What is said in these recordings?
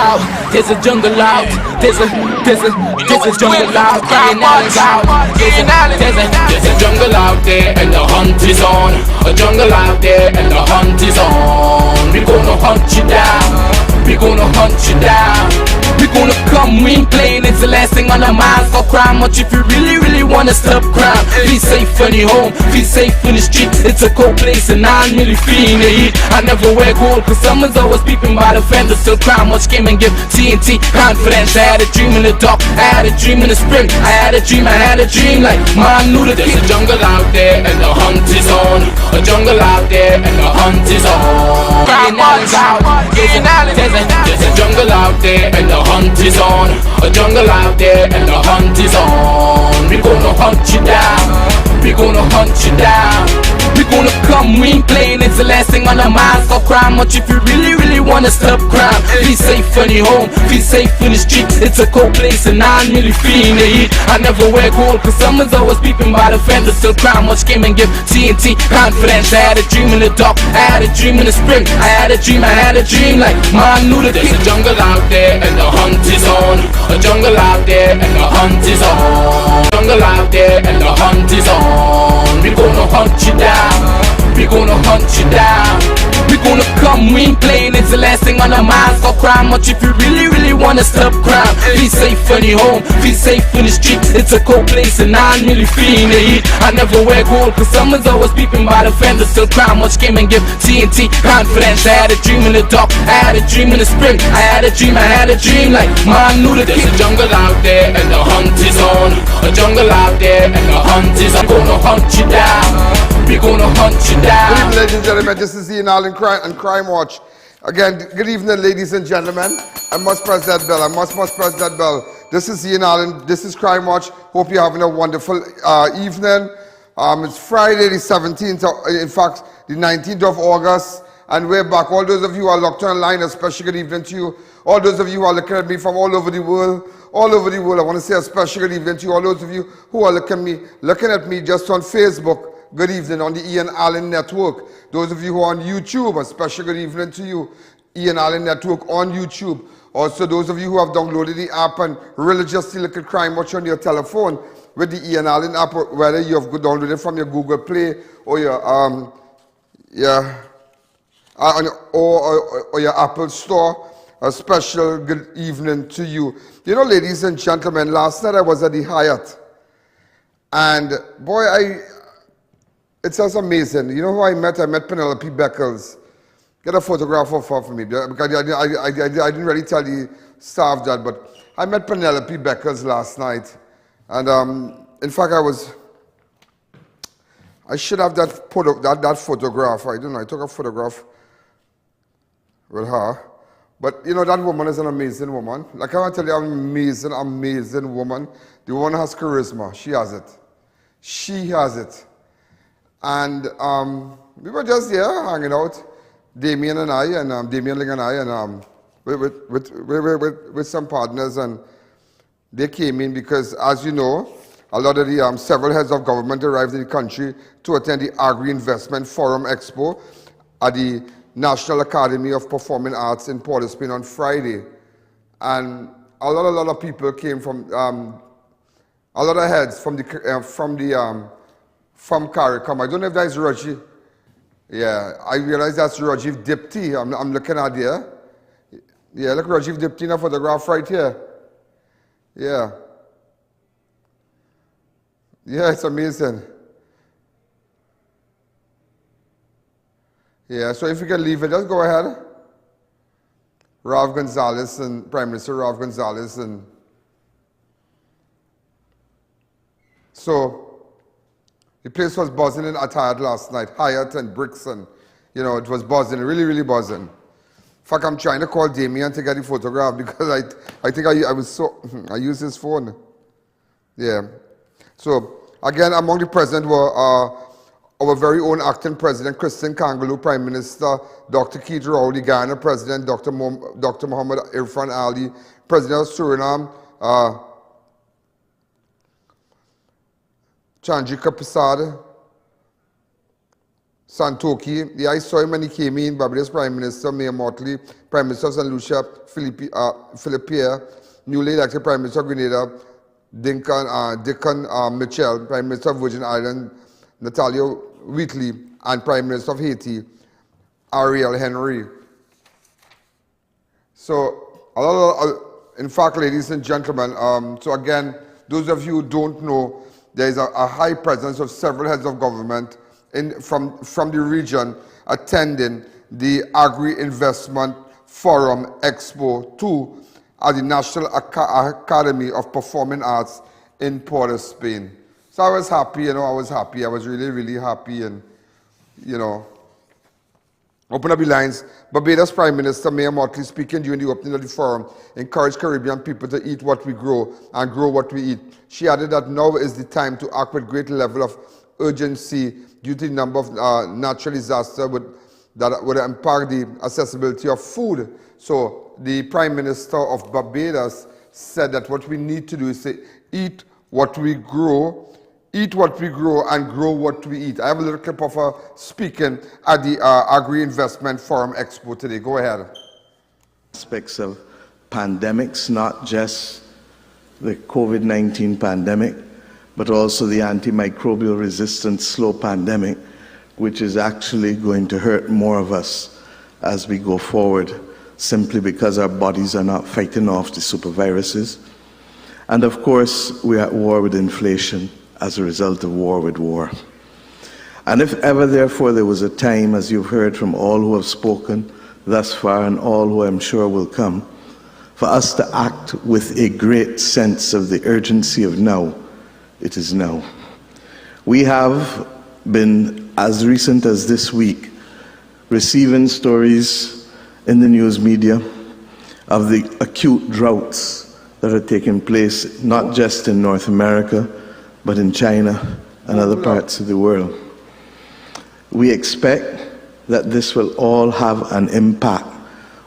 out. There's a jungle out. There's a jungle out. There's a jungle out there and the hunt is on. A jungle out there and the hunt is on. We gonna hunt you down. We gonna hunt you down. We gonna come, we ain't playing, it's the last thing on our minds. Don't cry much if you really wanna stop crime. Feel safe in your home, feel safe in the street. It's a cold place and I'm really feeling the heat. I never wear gold cause someone's always peeping by the fender. Still cry much, came and give TNT confidence. I had a dream in the dark, I had a dream in the spring. I had a dream like man knew that there's a jungle out there and the hunt is on. A jungle out there and the hunt is on. There's a jungle out there and the hunt is on. A jungle out there and the hunt is on. We gonna hunt you down. We gonna hunt you down. We gonna come, we ain't playing, it's the last thing on our minds. Stop crime much if you really wanna stop crime. Be safe in your home, be safe in the streets. It's a cold place and I'm really feeling the heat. I never wear gold cause someone's always peeping by the fence. Still crime much came and give TNT confidence. I had a dream in the dark, I had a dream in the spring. I had a dream like man knew that there's a jungle out there and the hunt is on. A jungle out there and the hunt is on. Jungle out there and the hunt is on. We gonna hunt you down. We gonna hunt you down. We gonna come, we ain't playing, it's the last thing on our minds. Stop crime much if you really wanna stop crime. Be safe in your home, be safe in the streets. It's a cold place and I'm really feeling the heat. I never wear gold cause someone's always peeping by the fence. Still crime much came and give TNT confidence. I had a dream in the dark, I had a dream in the spring. I had a dream like man knew that there's a jungle out there and the hunt is on. A jungle out there and the hunt is on. Gonna hunt you down. We gonna hunt you down. Good evening, ladies and gentlemen. This is I.A.N. and Crime Watch. Again, good evening, ladies and gentlemen. I must press that bell. I must press that bell. This is I.A.N. This is Crime Watch. Hope you're having a wonderful evening. It's Friday the 17th, in fact, the 19th of August. And we're back. All those of you who are locked online, a special good evening to you. All those of you who are looking at me from all over the world, I want to say a special good evening to you. All those of you who are looking at me just on Facebook, good evening on the I.A.N. Network. Those of you who are on YouTube, a special good evening to you. I.A.N. Network on YouTube. Also, those of you who have downloaded the app and religiously look at Crime Watch on your telephone with the I.A.N. app, whether you have downloaded it from your Google Play or your or your Apple Store, a special good evening to you. You know, ladies and gentlemen, last night I was at the Hyatt, and boy, it's just amazing. You know who I met? I met Penelope Beckles. Get a photograph of her for me, because I didn't really tell the staff that, but I met Penelope Beckles last night, and in fact, I should have that photograph. I don't know. I took a photograph with her. But you know, that woman is an amazing woman. Like I want to tell you, amazing woman. The woman has charisma. She has it. She has it. And we were just here hanging out, Damien and I, and Damien Ling and I, and with some partners, and they came in because, as you know, a lot of the several heads of government arrived in the country to attend the Agri-Investment Forum Expo at the National Academy of Performing Arts in Port of Spain on Friday. And a lot of people came from, a lot of heads from Caricom. I don't know if that is Rajiv. Yeah, I realize that's Rajiv Dipti. I'm looking at here. Yeah, look, Rajiv Dipti in a photograph right here. Yeah. Yeah, it's amazing. Yeah, so if you can leave it, just go ahead. Rav Gonzalez and Prime Minister Rav Gonzalez, and so the place was buzzing in Hyatt last night, Hyatt and Bricks, and you know, it was buzzing, really buzzing. In fact, I'm trying to call Damien to get the photograph because I think I used his phone. Yeah. So again, among the present were our very own acting president, Christine Kangaloo, Prime Minister, Dr. Keith Rowley, Ghana President, Dr. Muhammad Irfan Ali, President of Suriname, Chandrika Prasad, Santoki. Yeah, I saw him when he came in, Barbados Prime Minister, Mayor Mottley, Prime Minister of St. Lucia, Philippe, newly elected Prime Minister of Grenada, Dickon Mitchell, Prime Minister of Virgin Islands, Natalia Wheatley, and Prime Minister of Haiti, Ariel Henry. So, in fact, ladies and gentlemen, so again, those of you who don't know, there is a high presence of several heads of government from the region attending the Agri-Investment Forum Expo 2 at the National Academy of Performing Arts in Port of Spain. So I was happy, you know, I was really happy, and, you know, open up the lines. Barbados Prime Minister Mayor Mottley, speaking during the opening of the forum, encouraged Caribbean people to eat what we grow and grow what we eat. She added that now is the time to act with great level of urgency due to the number of natural disasters that would impact the accessibility of food. So the Prime Minister of Barbados said that what we need to do is to eat what we grow and grow what we eat. I have a little clip of her speaking at the Agri-Investment Forum Expo today. Go ahead. Aspects of pandemics, not just the COVID-19 pandemic, but also the antimicrobial resistant slow pandemic, which is actually going to hurt more of us as we go forward, simply because our bodies are not fighting off the superviruses. And of course, we are at war with inflation as a result of war with war. And if ever, therefore, there was a time, as you've heard from all who have spoken thus far and all who I'm sure will come, for us to act with a great sense of the urgency of now, it is now. We have been, as recent as this week, receiving stories in the news media of the acute droughts that are taking place, not just in North America, but in China and other parts of the world. We expect that this will all have an impact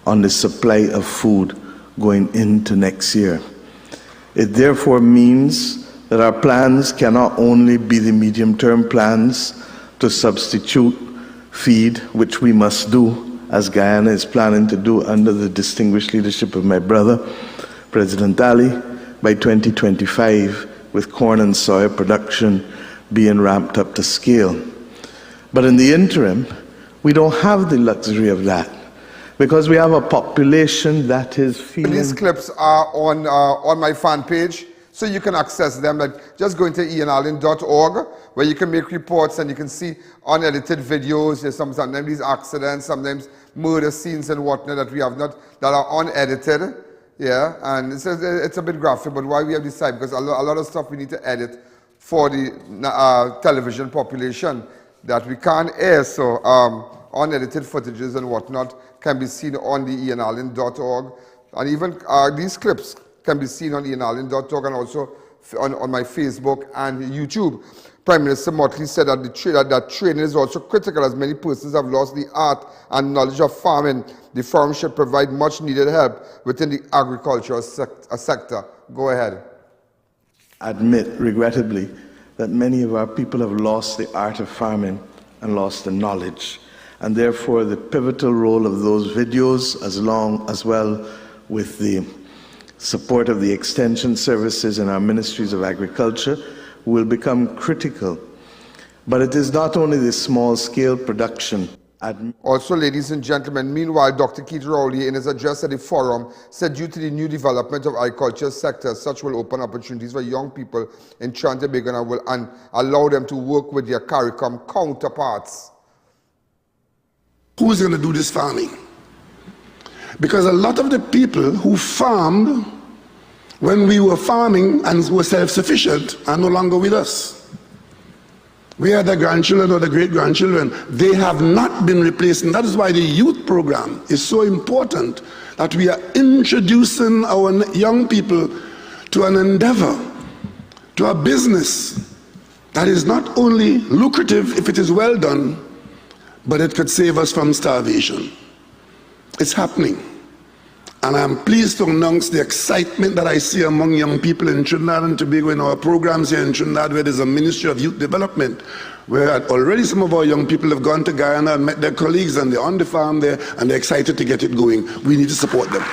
on the supply of food going into next year. It therefore means that our plans cannot only be the medium-term plans to substitute feed, which we must do, as Guyana is planning to do under the distinguished leadership of my brother, President Ali, by 2025, with corn and soya production being ramped up to scale. But in the interim, we don't have the luxury of that, because we have a population that is feeling... These clips are on my fan page, so you can access them. Like, just go into I.A.N, where you can make reports and you can see unedited videos. There's sometimes these accidents, sometimes murder scenes and whatnot that we have not, that are unedited. Yeah, and it's a bit graphic, but why we have decided, because a lot of stuff we need to edit for the television population that we can't air, so unedited footages and whatnot can be seen on the I.A.N, and even these clips can be seen on I.A.N and also on my Facebook and YouTube. Prime Minister Mottley said that training is also critical, as many persons have lost the art and knowledge of farming. The forum should provide much needed help within the agricultural sector. Go ahead. Admit, regrettably, that many of our people have lost the art of farming and lost the knowledge. And therefore, the pivotal role of those videos, as well with the support of the extension services in our ministries of agriculture, will become critical. But it is not only the small-scale production. Also, ladies and gentlemen, meanwhile, Dr. Keith Rowley, in his address at the forum, said due to the new development of agriculture sector, such will open opportunities for young people in Trinidad and Tobago and allow them to work with their Caricom counterparts. Who's going to do this farming? Because a lot of the people who farmed when we were farming and were self-sufficient are no longer with us. We are the grandchildren or the great-grandchildren. They have not been replaced, and that is why the youth program is so important, that we are introducing our young people to an endeavor, to a business that is not only lucrative if it is well done, but it could save us from starvation. It's happening. And I'm pleased to announce the excitement that I see among young people in Trinidad and Tobago in our programs here in Trinidad, where there's a Ministry of Youth Development, where already some of our young people have gone to Guyana and met their colleagues, and they're on the farm there, and they're excited to get it going. We need to support them.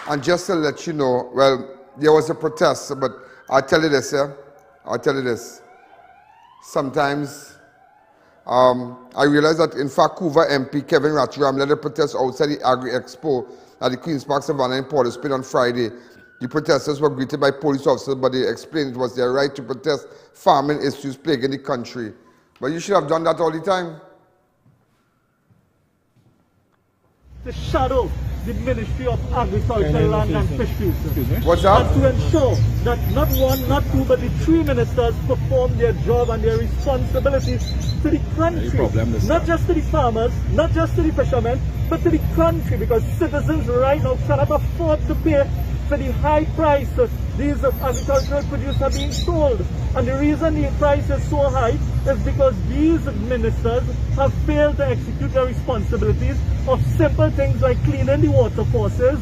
And just to let you know, well, there was a protest, but I'll tell you this, yeah? I'll tell you this. Sometimes I realized that in fact Vancouver MP Kevin Ratchram led a protest outside the Agri Expo at the Queen's Park Savannah in Port of Spain on Friday. The protesters were greeted by police officers, but they explained it was their right to protest farming issues plaguing the country. But you should have done that all the time. To shadow the Ministry of Agriculture, Land and Fisheries. What's that? And to ensure that not one, not two, but the three ministers perform their job and their responsibilities to the country. Not just to the farmers, not just to the fishermen, but to the country, because citizens right now cannot afford to pay for the high prices these agricultural produce are being sold. And the reason the price is so high is because these ministers have failed to execute their responsibilities of simple things like cleaning the water courses,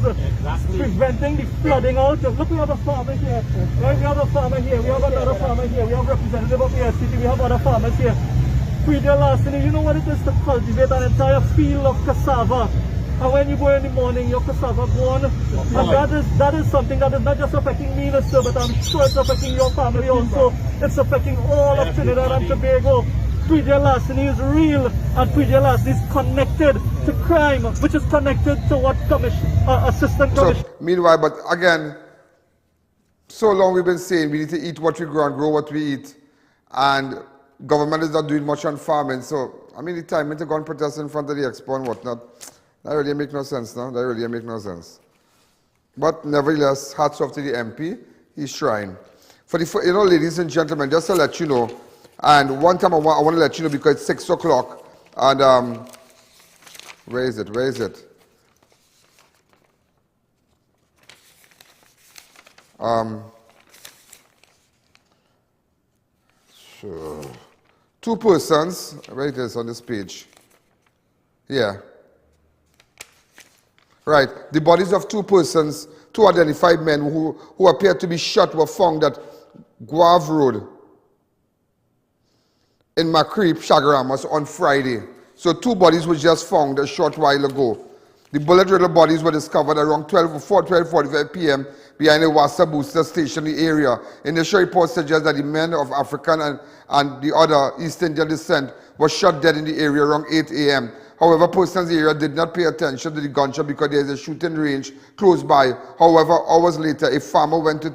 preventing the flooding out. Look, we have a farmer here, right? We have a farmer here, we have another farmer here, we have representative of the SCT, we have other farmers here. Pre-dear larceny, you know what it is to cultivate an entire field of cassava. And when you go in the morning, your cassava gone. And that is something that is not just affecting me, Minister, but I'm sure it's affecting your family also. It's affecting all of Trinidad and Tobago. Pre-dear larceny is real, and pre-dear larceny is connected to crime, which is connected to what Assistant Commissioner... So, meanwhile, but again, so long we've been saying we need to eat what we grow and grow what we eat. And government is not doing much on farming, so I mean the time to go and protest in front of the expo and whatnot, that really make no sense now, that really make no sense. But nevertheless, hats off to the MP, he's trying. For the, you know, ladies and gentlemen, just to let you know, and one time I want to let you know because it's 6 o'clock, and where is it? Sure. 2 persons, where it is on this page. Yeah. Right. The bodies of 2 persons, 2 identified men who appeared to be shot were found at Guave Road in Macreep, Chagaramas on Friday. So 2 bodies were just found a short while ago. The bullet-riddled bodies were discovered around 12:45 p.m. behind a Wassa booster station in the area. Initial reports suggest that the men of African and the other East Indian descent were shot dead in the area around 8 a.m. However, persons in the area did not pay attention to the gunshot because there is a shooting range close by. However, hours later, a farmer went to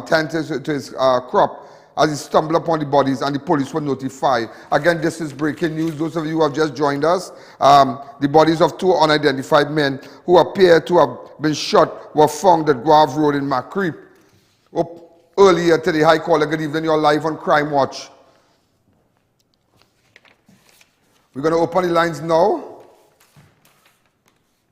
tend to his crop as he stumbled upon the bodies, and the police were notified. Again, this is breaking news. Those of you who have just joined us, the bodies of 2 unidentified men who appear to have been shot were found at Guave Road in Macreep. Earlier today, hi caller, good evening, you're live on Crime Watch. We're going to open the lines now.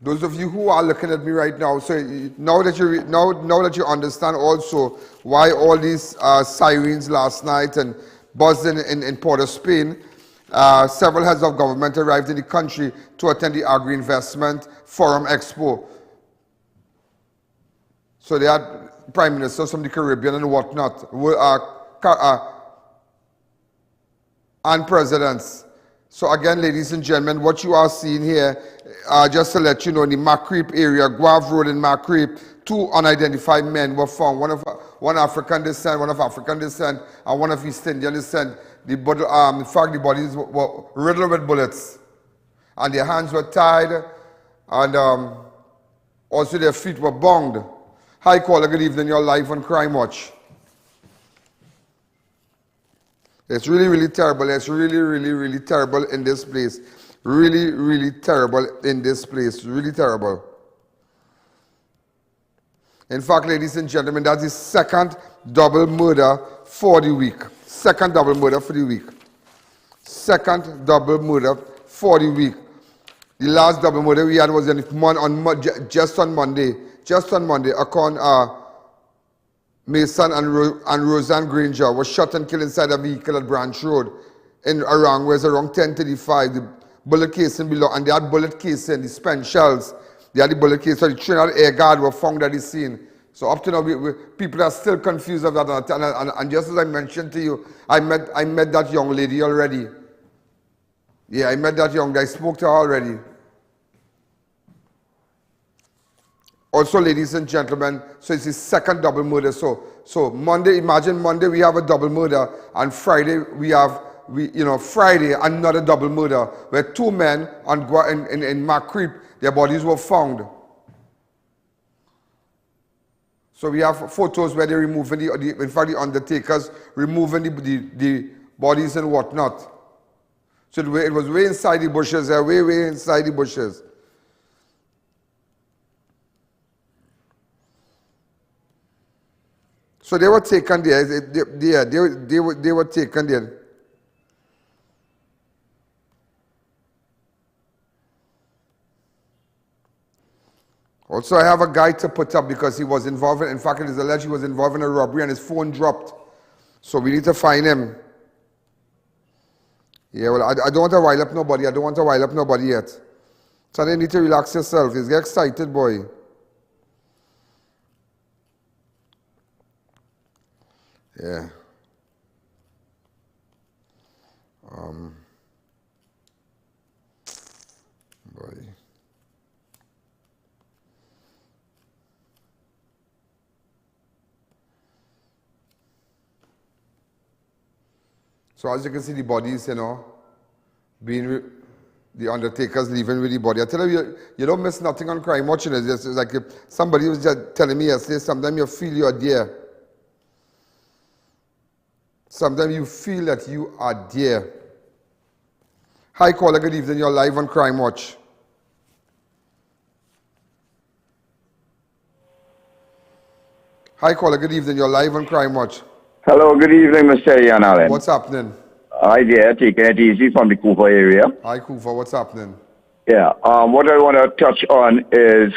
Those of you who are looking at me right now, so now that you understand also why all these sirens last night and buzzing in Port of Spain, several heads of government arrived in the country to attend the Agri-Investment Forum Expo. So they had prime ministers from the Caribbean and whatnot, and presidents. So again, ladies and gentlemen, what you are seeing here, just to let you know, in the Macreep area, Guave Road in Macreep, 2 unidentified men were found, one African descent, and one of East Indian descent. In fact, the bodies were riddled with bullets, and their hands were tied, and also their feet were bound. Hi caller, good evening, you're live on Crime Watch. It's really, really terrible. It's really, really, really terrible in this place. Really, really terrible in this place. Really terrible. In fact, ladies and gentlemen, that's the 2nd double murder for the week. 2nd double murder for the week. 2nd double murder for the week. The last double murder we had was just on Monday. Just on Monday, Mason and Roseanne Granger was shot and killed inside a vehicle at Branch Road in around 10:35. The bullet casing below, and they had bullet casing, the spent shells. They had the bullet casing. So the Trinidad Air Guard were found at the scene. So up to now, people are still confused of that. And just as I mentioned to you, I met that young lady already. Yeah, I met that young guy. I spoke to her already. Also, ladies and gentlemen, so it's the 2nd double murder. So Monday, imagine Monday we have a double murder, and Friday Friday another double murder where 2 men in Macreep, their bodies were found. So we have photos where they're removing the undertakers removing the bodies and whatnot. So it was way inside the bushes, way inside the bushes. So they were taken there. They were taken there. Also, I have a guy to put up because he was involved in fact, it is alleged he was involved in a robbery and his phone dropped. So we need to find him. Yeah, well, I don't want to rile up nobody. I don't want to rile up nobody yet. So you need to relax yourself. You get excited, boy. Yeah. Boy. So as you can see, the bodies, you know, the undertakers leaving with the body. I tell you, you don't miss nothing on Crime Watch. It's just like somebody was just telling me yesterday, sometimes you feel you are there. Sometimes you feel that you are there. Hi, caller, good evening. You're live on Crime Watch. Hi, caller, good evening. You're live on Crime Watch. Hello, good evening, Mr. I.A.N. What's happening? Hi there, taking it easy from the Kufa area. Hi, Kufa, what's happening? Yeah, what I want to touch on is,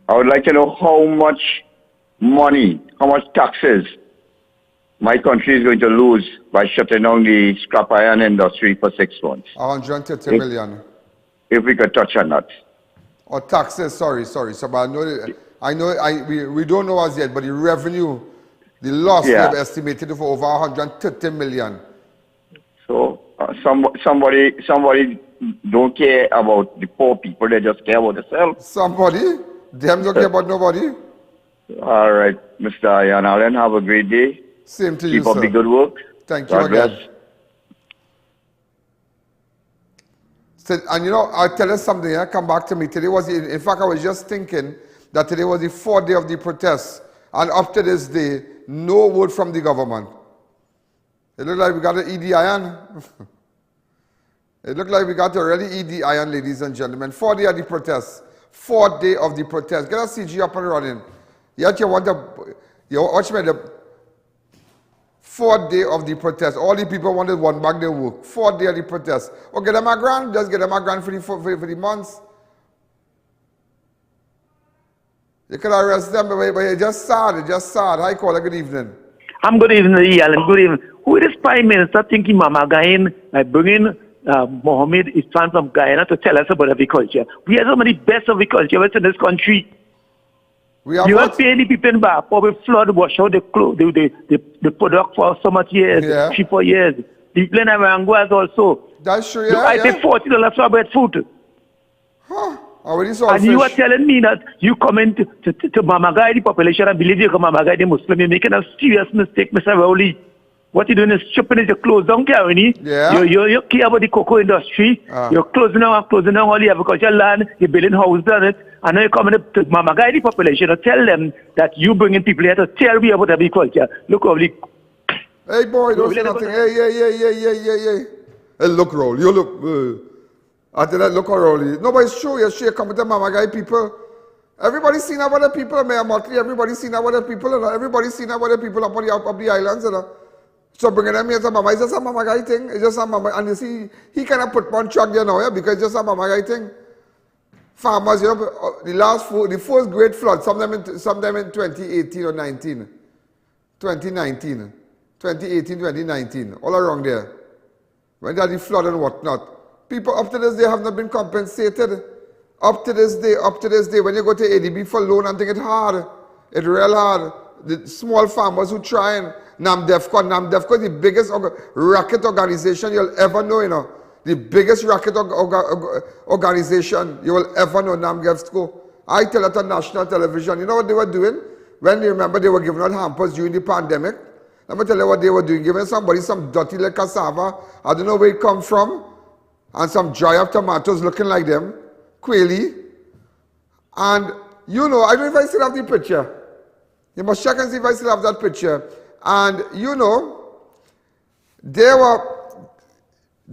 I would like to know how much money, how much taxes my country is going to lose by shutting down the scrap iron industry for 6 months. 130 million. If we could touch on that. Or taxes, sorry. So, but we don't know as yet, but the revenue, the loss we have estimated for over 130 million. So somebody don't care about the poor people, they just care about themselves. Somebody? Them don't care about nobody? All right, Mr. I.A.N. have a great day. Same to you, sir. Keep up the good work. Thank you again. So, and you know, I'll tell you something, come back to me. Today was, in fact, I was just thinking that today was the 4th day of the protest. And up to this day, no word from the government. It looked like we got an I.A.N. It looked like we got a really I.A.N., ladies and gentlemen. 4th day of the protest. 4th day of the protest. Get a CG up and running. Yet you want to, watch me, the 4th day of the protest. All the people wanted one back their work. 4th day of the protest. Oh, get them a grant. Just get them a grant for the months. You could arrest them, but it's just sad. It's just sad. Hi, caller. Good evening. I'm good evening, Ian. Good evening. Who is Prime Minister thinking Mama Gain by bringing Mohammed Islam from Guyana to tell us about agriculture? We have some of the best agriculturists in this country. You have pay the people in Bar, probably flood, wash out the product for so much years, 3-4 years. The people in Aranguas also. That's true, yeah. I pay $40 for bread food. Huh. And you are telling me that you come in to Mama Guy the population and believe you can Mama Guy the Muslim. You're making a serious mistake, Mr. Rowley. What you're doing is stripping your clothes down, Caroni. Yeah. You care about the cocoa industry. You're closing down all the agricultural land. You're building houses on it. And now you're coming to Mama Guy the population and tell them that you bringing people here to tell me about agriculture. Look, Rowley. Hey, boy, don't say nothing. Hey. Hey, look, Rowley. You look... I did not look Rowley. No, but it's true. You're sure come with the Mama Guy people. Everybody's seen about the people, Mayor Mottley. Everybody's seen about the people. Everybody's seen about the people up the islands. So bringing them here to Mama, it's just a Mama Guy thing. It's just a Mama. And you see, he kind of put one truck there now, because it's just a Mama Guy thing. Farmers, the first great flood, sometime in 2018 or 19. 2019. 2018, 2019. All around there. When they had the flood and whatnot. People up to this day have not been compensated. Up to this day, when you go to ADB for loan and think it's hard. It's real hard. The small farmers who try and NAMDEFCO is the biggest racket organization you'll ever know, you know. The biggest racket organization you will ever know, NAMDEFCO. I tell it on national television. You know what they were doing? When you remember they were giving out hampers during the pandemic. Let me tell you what they were doing. Giving somebody some dirty like cassava. I don't know where it come from. And some dry up tomatoes looking like them, quaily. And you know, I don't know if I still have the picture. You must check and see if I still have that picture. And you know, they were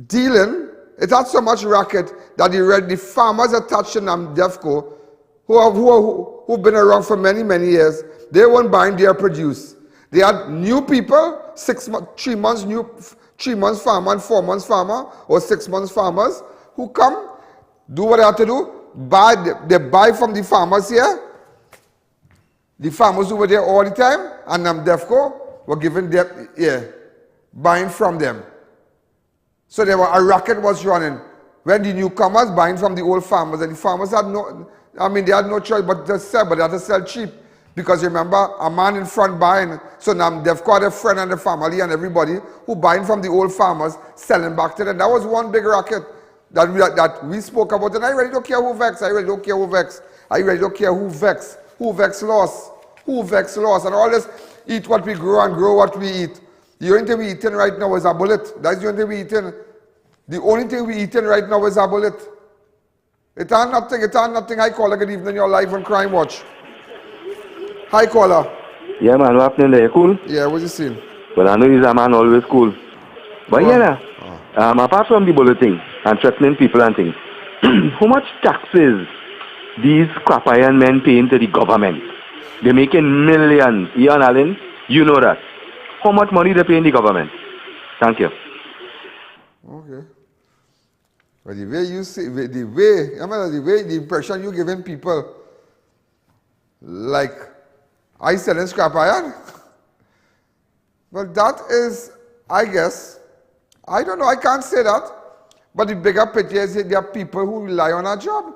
dealing, it had so much racket that the farmers attached to NAMDEFCO, who've been around for many, many years, they weren't buying their produce. They had new people, 3 months new 3 months farmer and 4 months farmer or 6 months farmers who come, do what they have to do, they buy from the farmers here, The farmers who were there all the time, and DEFCO were giving them, buying from them. So there were, a racket was running. When the newcomers buying from the old farmers, and the farmers had no, they had no choice but to sell, but they had to sell cheap. Because remember, a man in front buying, so now they've got a friend and the family and everybody who buying from the old farmers, selling back to them. That was one big racket that we spoke about. And I really don't care who vex. I really don't care who vex. I really don't care who vex. Who vex loss. Who vex loss. And all this, eat what we grow and grow what we eat. The only thing we eating right now is a bullet. That's the only thing we eating. The only thing we eating right now is a bullet. It ain't nothing. I call a good evening, you're live on Crime Watch. Hi, caller. Yeah, man, what happening there? You cool? Yeah, what you saying? Well, I know he's a man always cool. But apart from the bulleting and threatening people and things, how much taxes these scrap iron men paying to the government? They're making millions. Ian Allen, you know that. How much money they paying the government? Thank you. Okay. But the way you say, the impression you're giving people, like, I selling scrap iron? Well, that is, I guess, I don't know, I can't say that. But the bigger picture is that there are people who rely on a job.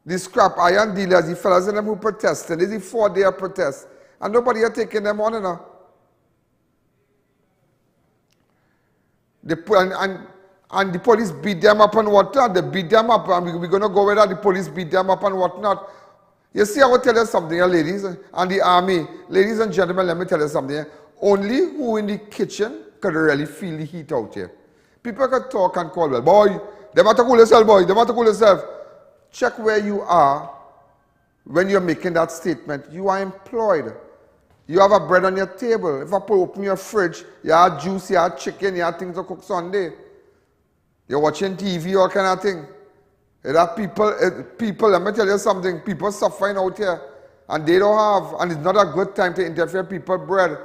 The scrap iron dealers, the fellas in them who protested, this is a 4-day protest. And nobody are taking them on, you know. And the police beat them up and whatnot. They beat them up, and we're going to go with that. The police beat them up and whatnot. You see, I will tell you something, ladies, and the army. Ladies and gentlemen, let me tell you something. Only who in the kitchen could really feel the heat out here. People can talk and call, well, boy, they matter cool yourself, boy, they matter cool yourself. Check where you are when you're making that statement. You are employed. You have a bread on your table. If I open your fridge, you have juice, you have chicken, you have things to cook Sunday. You're watching TV, all kind of thing. There are people, let me tell you something, people suffering out here, and they don't have, and it's not a good time to interfere people's bread.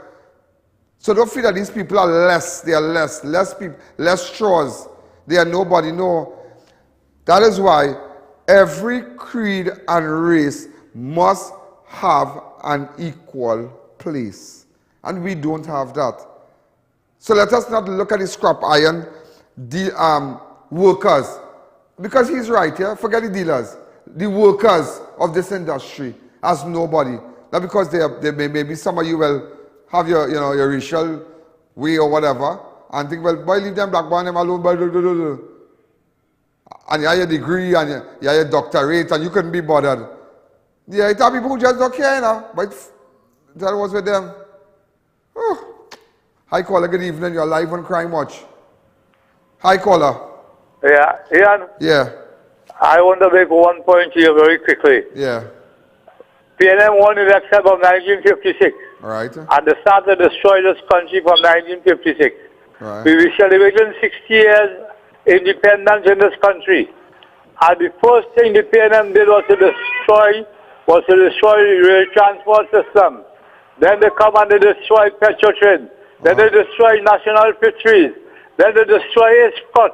So don't feel that these people are less, they are less people, less straws. They are nobody, no. That is why every creed and race must have an equal place. And we don't have that. So let us not look at the scrap iron, the workers. Because he's right here, forget the dealers. The workers of this industry as nobody. Not because maybe some of you will have your racial way or whatever, and think, well, boy, leave them black, boy, them alone, boy, and you have your degree, and you have your doctorate, and you couldn't be bothered. Yeah, it's people who just don't care, you know, but that was with them. Oh. Hi, caller, good evening, you're live on Crime Watch. Hi, caller. Yeah, Ian? Yeah. I want to make one point here very quickly. Yeah. PNM won election from 1956. All right. And they started to destroy this country from 1956. Right. We were celebrating 60 years independence in this country. And the first thing the PNM did was to destroy the rail transport system. Then they come and they destroy Petrotrin. Then they destroy national fisheries. Then they destroy Escort.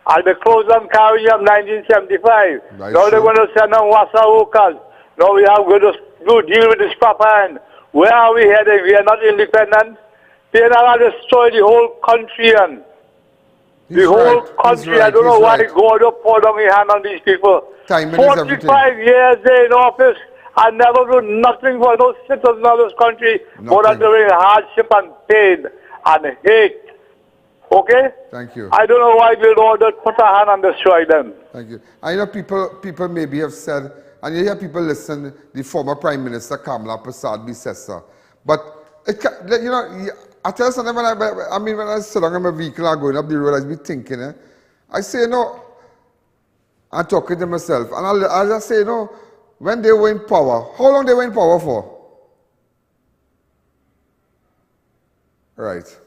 And they closed down Caricom 1975. Now they're going to send them Wassa workers. Now we have to deal with the scrap iron. Where are we heading? We are not independent. PNL have destroyed the whole country. And the whole country. I don't know why God pour down his hand on these people. 45 years they're in office and never do nothing for no citizens of this country more than doing hardship and pain and hate. Okay? Thank you. I don't know why we don't put a hand and destroy them. Thank you. I know people maybe have said, and you hear people listen, the former Prime Minister Kamala Prasad Bisesa. But, I tell you something, when I sit down in my vehicle and going up the road, I be thinking, I say, I'm talking to myself, and I just say, when they were in power, how long they were in power for? Right.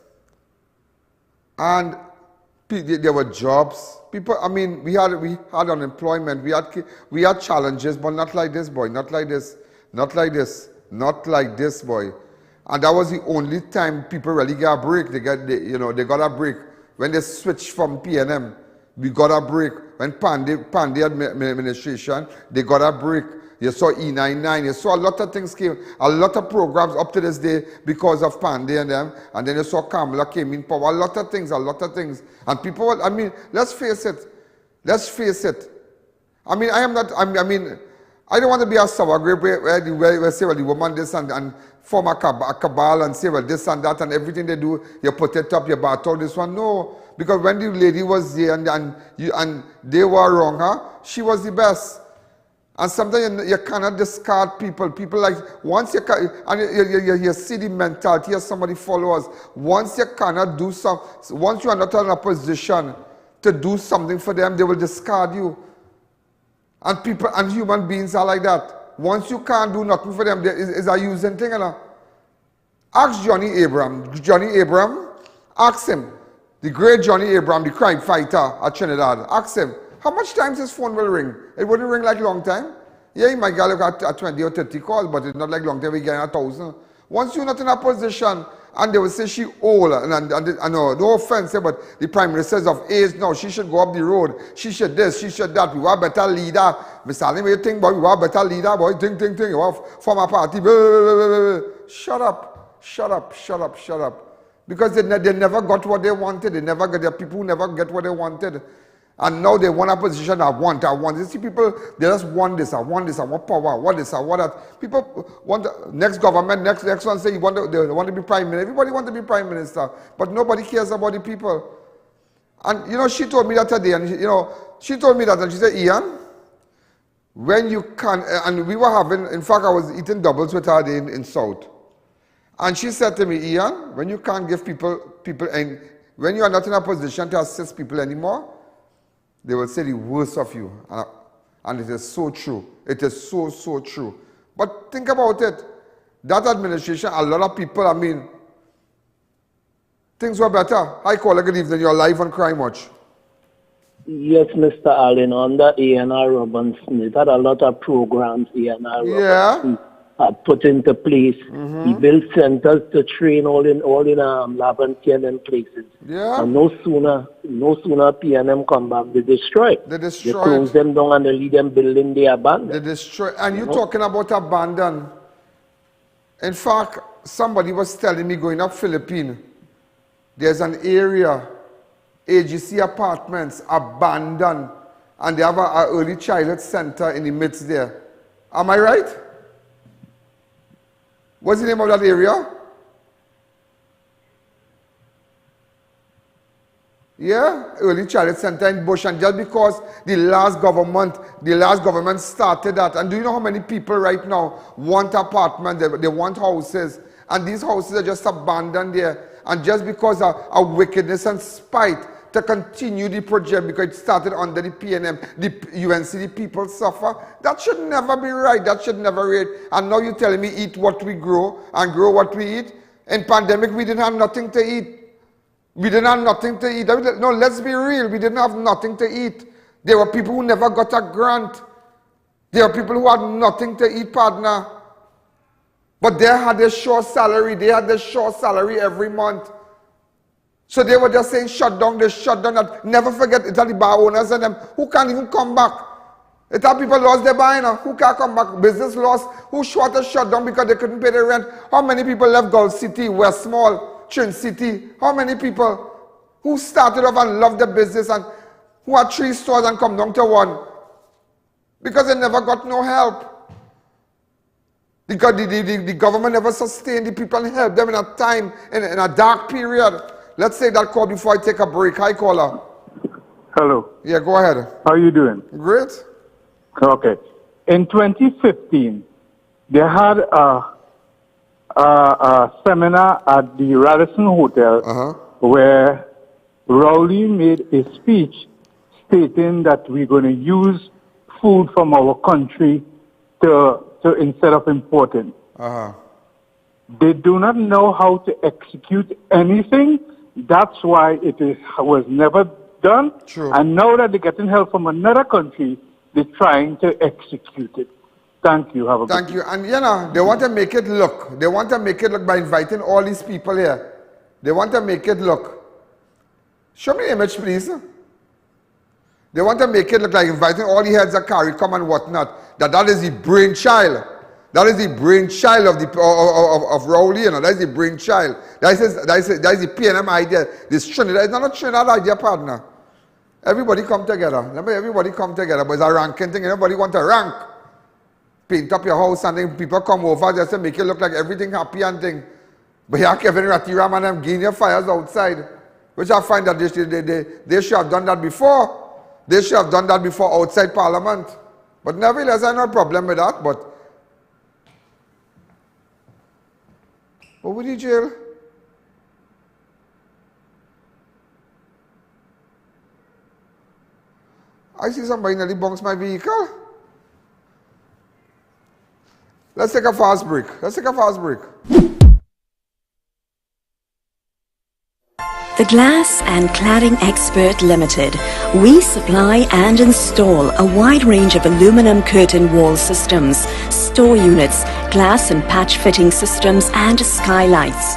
And there were jobs. People, we had unemployment. We had challenges, but not like this, boy. Not like this. Not like this. Not like this, boy. And that was the only time people really got a break. They got a break when they switched from PNM. We got a break when Pandey administration. They got a break. you saw E99, you saw a lot of things came, a lot of programs up to this day because of Pandey and them, and then you saw Kamala came in power, a lot of things. And people, I mean, let's face it. I mean, I don't want to be a sour grape where say, well, the woman this and form a cabal and say, well, this and that and everything they do, you put it up, you bat out this one. No, because when the lady was there and they were wrong, she was the best. And sometimes you cannot discard people. People like, once you see the mentality of somebody followers, once you cannot do once you are not in a position to do something for them, they will discard you. And people and human beings are like that. Once you can't do nothing for them, is a using thing. You know? Ask Johnny Abraham. Ask him. The great Johnny Abraham, the crime fighter at Trinidad. Ask him, how much times his phone will ring? It wouldn't ring like long time. Yeah, he might get like a 20 or 30 calls, but it's not like long time we get 1,000. Once you're not in a position, and they will say she old, and no offense, but the Prime Minister is of age now, she should go up the road, she should this, she should that, we want a better leader. Mr. Allen, what you think, boy? We want a better leader, boy, think, you want to form a party, shut up. Because they never got what they wanted, there are people who never get what they wanted. And now they want a position, I want. You see people, they just want this, I want power, I want this, I want that. People want the next government, next one say they want to be prime minister. Everybody wants to be prime minister, but nobody cares about the people. And you know, she told me that today, and she told me that, and she said, I.A.N, when you can, and we were having, in fact, I was eating doubles with her day in South. And she said to me, I.A.N, when you can't give people, and when you are not in a position to assist people anymore, they will say the worst of you. And it is so true. It is so true. But think about it. That administration, a lot of people, I mean, things were better. Hi, caller, good evening. You're live on Crime Watch. Yes, Mr. Allen, under A.N.R. Robinson, it had a lot of programs A.N.R. Robinson had put into place. He built centers to train all in lab and PNM places. Yeah. And no sooner PNM come back, they destroy. They close them down and they leave them building, they abandon. They destroy. And you're talking about abandon. In fact, somebody was telling me going up Philippines, there's an area, AGC apartments, abandoned, and they have an early childhood center in the midst there. Am I right? What's the name of that area? Yeah, early childhood center in Bush, and just because the last government started that, and do you know how many people right now want apartments, they want houses, and these houses are just abandoned there, and just because of wickedness and spite to continue the project because it started under the PNM, the UNC, the people suffer. That should never be right. That should never be right. And now you're telling me eat what we grow and grow what we eat. In pandemic, we didn't have nothing to eat. No, let's be real. We didn't have nothing to eat. There were people who never got a grant. There are people who had nothing to eat, partner. But they had their short salary. They had their short salary every month. So they were just saying shut down, they shut down. Never forget, it's the bar owners and them who can't even come back. It's how people lost their bar, who can't come back. Business lost, who shut down because they couldn't pay the rent. How many people left Gulf City, Westmall, Trin City? How many people who started off and loved the business and who had 3 stores and come down to 1? Because they never got no help. Because the government never sustained the people and helped them in a time, in a dark period. Let's take that call before I take a break. Hi, caller. Hello. Yeah, go ahead. How are you doing? Great. Okay. In 2015, they had a seminar at the Radisson Hotel where Rowley made a speech stating that we're going to use food from our country to instead of importing. They do not know how to execute anything. That's why was never done. True. And now that they're getting help from another country, they're trying to execute it. Thank you. Have a Thank you. And they want to make it look. They want to make it look by inviting all these people here. They want to make it look. Show me the image, please. They want to make it look like inviting all the heads of Caricom and whatnot. That is the brainchild. That is the brainchild of Rowley, you know. That is the brainchild. That is the PNM idea. This Trinidad, it's not a Trinidad idea, partner. Everybody come together. Remember, everybody come together. But it's a ranking thing. Everybody want to rank. Paint up your house and then people come over just to make it look like everything happy and thing. But here Kevin Ratiram and them getting their fires outside. Which I find that they should have done that before. They should have done that before outside Parliament. But nevertheless, I have no problem with that. But over the jail. I see somebody nearly bunks my vehicle. Let's take a fast break. The Glass and Cladding Expert Limited. We supply and install a wide range of aluminum curtain wall systems, store units, glass and patch fitting systems and skylights.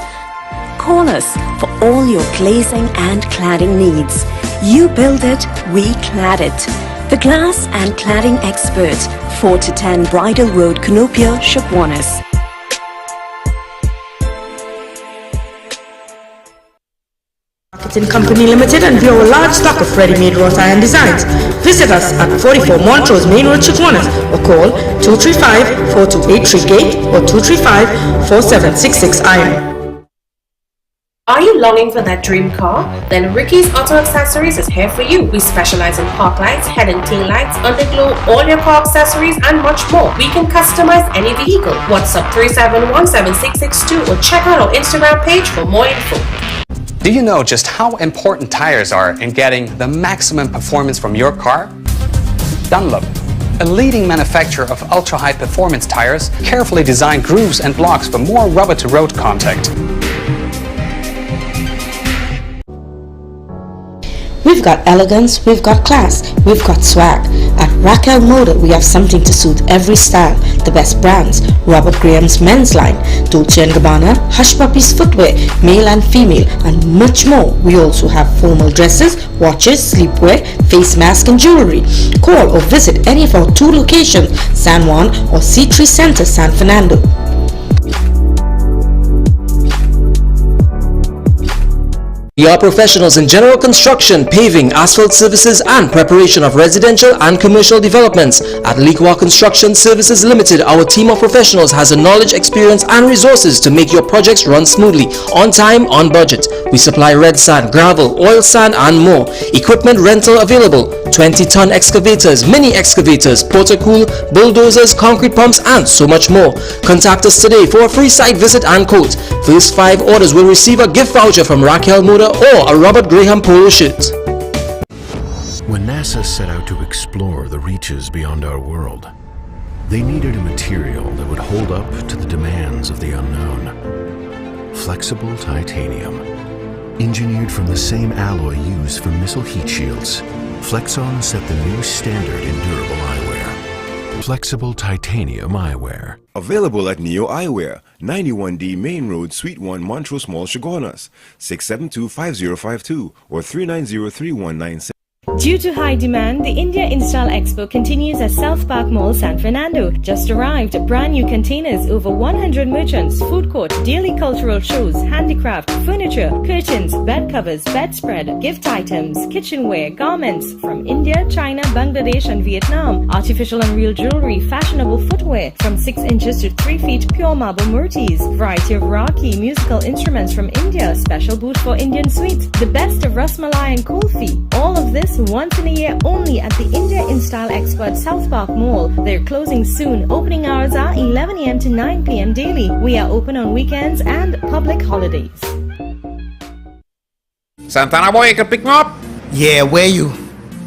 Call us for all your glazing and cladding needs. You build it, we clad it. The Glass and Cladding Expert, 4 to 10 Bridal Road, Canopia, Shukwanas. Marketing Company Limited and view a large stock of ready-made wrought iron designs. Visit us at 44 Montrose Main Road, Chukwanas, or call 235-4283-GATE or 235-4766 iron. Are you longing for that dream car? Then Ricky's Auto Accessories is here for you. We specialize in park lights, head and tail lights, underglow, all your car accessories, and much more. We can customize any vehicle. WhatsApp 371-7662 or check out our Instagram page for more info. Do you know just how important tires are in getting the maximum performance from your car? Dunlop, a leading manufacturer of ultra-high performance tires, carefully designed grooves and blocks for more rubber-to-road contact. We've got elegance, we've got class, we've got swag. At Raquel Motor, we have something to suit every style. The best brands: Robert Graham's men's line, Dolce & Gabbana, Hush Puppies footwear, male and female, and much more. We also have formal dresses, watches, sleepwear, face mask and jewelry. Call or visit any of our 2 locations, San Juan or C3 Center, San Fernando. We are professionals in general construction, paving, asphalt services and preparation of residential and commercial developments. At Liqua Construction Services Limited, our team of professionals has the knowledge, experience and resources to make your projects run smoothly, on time, on budget. We supply red sand, gravel, oil sand and more. Equipment rental available: 20-ton excavators, mini excavators, portacool, bulldozers, concrete pumps and so much more. Contact us today for a free site visit and quote. First 5 orders will receive a gift voucher from Raquel Motor or a Robert Graham polo shirt. When NASA set out to explore the reaches beyond our world, they needed a material that would hold up to the demands of the unknown. Flexible titanium. Engineered from the same alloy used for missile heat shields, Flexon set the new standard in durable eyewear. Flexible titanium eyewear. Available at Neo Eyewear, 91D Main Road, Suite 1, Montrose Mall, Chaguanas, 672-5052 or 390-3196. Due to high demand, the India Install Expo continues at South Park Mall, San Fernando. Just arrived brand new containers, over 100 merchants, food court, daily cultural shows, handicraft, furniture, curtains, bed covers, bedspread, gift items, kitchenware, garments from India, China, Bangladesh and Vietnam, artificial and real jewelry, fashionable footwear from 6 inches to 3 feet, pure marble murtis, variety of Raki musical instruments from India, special booth for Indian sweets, the best of Rasmalai and Kulfi. All of this once in a year only at the India Install Expo at South Park Mall. They're closing soon. Opening hours are 11 a.m. to 9 p.m. daily. We are open on weekends and public holidays. Santana boy, you can pick me up? Yeah, where you?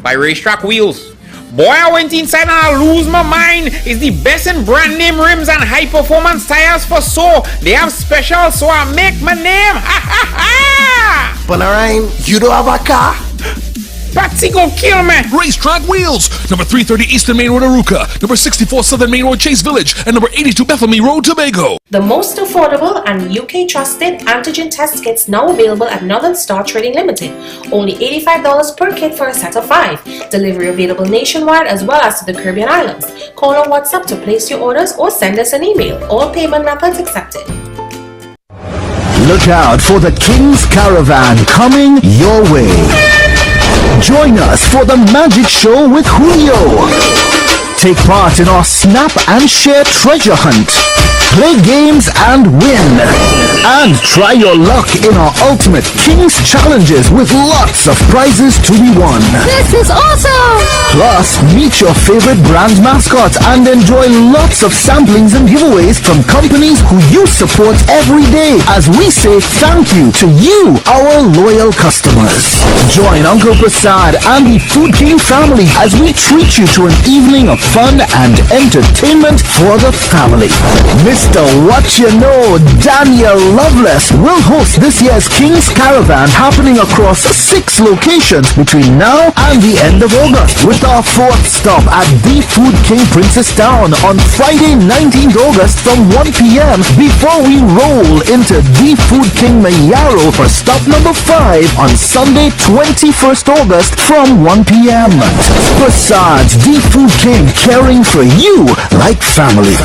By Racetrack Wheels. Boy, I went inside and I lose my mind. It's the best in brand name rims and high performance tires for so. They have special, so I make my name. Ha ha ha! Panarine, you don't have a car? But he gon' kill me. Racetrack Wheels, number 330 Eastern Main Road, Aruca, number 64 Southern Main Road, Chase Village, and number 82 Bethany Road, Tobago. The most affordable and UK trusted antigen test kits now available at Northern Star Trading Limited. Only $85 per kit for a set of 5. Delivery available nationwide as well as to the Caribbean Islands. Call or WhatsApp to place your orders or send us an email. All payment methods accepted. Look out for the King's Caravan coming your way. Join us for the Magic Show with Julio. Take part in our Snap and Share treasure hunt. Play games and win. And try your luck in our Ultimate Kings Challenges with lots of prizes to be won. This is awesome! Plus, meet your favorite brand mascots and enjoy lots of samplings and giveaways from companies who you support every day as we say thank you to you, our loyal customers. Join Uncle Prasad and the Food King family as we treat you to an evening of fun and entertainment for the family. Mr. What You Know, Daniel Loveless will host this year's King's Caravan happening across 6 locations between now and the end of August, with our 4th stop at the Food King Princess Town on Friday 19th August from 1 p.m. before we roll into the Food King Mayaro for stop number 5 on Sunday 21st August from 1 p.m. Besides, the Food King, caring for you like family.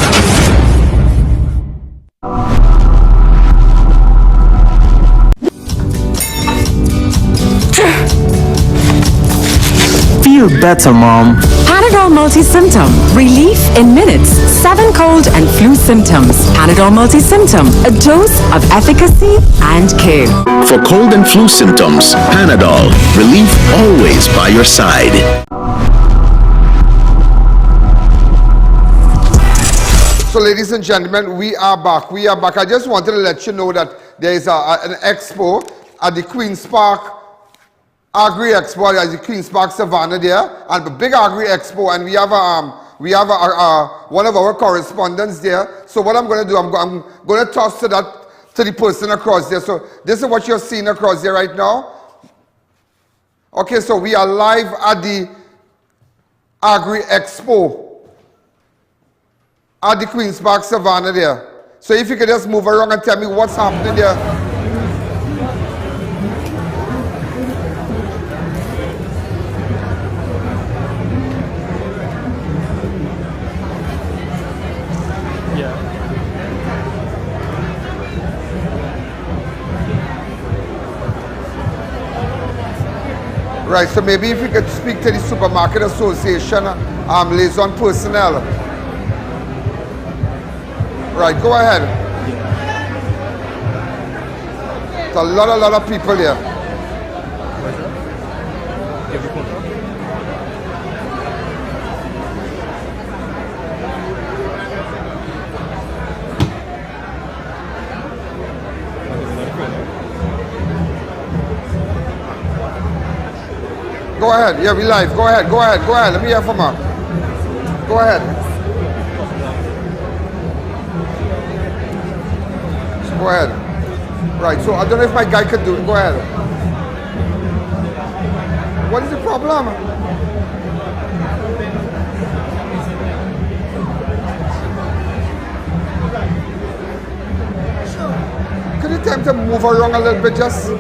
Feel better, Mom. Panadol Multi-Symptom. Relief in minutes. 7 cold and flu symptoms. Panadol Multi-Symptom. A dose of efficacy and care. For cold and flu symptoms, Panadol. Relief always by your side. So, ladies and gentlemen, we are back. We are back. I just wanted to let you know that there is an expo at the Queen's Park Agri Expo at the Queen's Park Savannah there, and a big Agri Expo, and we have one of our correspondents there. So what I'm going to do, I'm going to toss to the person across there. So this is what you're seeing across there right now. Okay, so we are live at the Agri Expo at the Queen's Park Savannah there. So if you could just move around and tell me what's happening there. Right, so maybe if you could speak to the Supermarket Association liaison personnel. Right, go ahead. There's a lot of people here. Go ahead, yeah, we live. Go ahead. Let me hear from her. Go ahead. Go ahead. Right, so I don't know if my guy could do it. Go ahead. What is the problem? Could you tell him to move around a little bit just?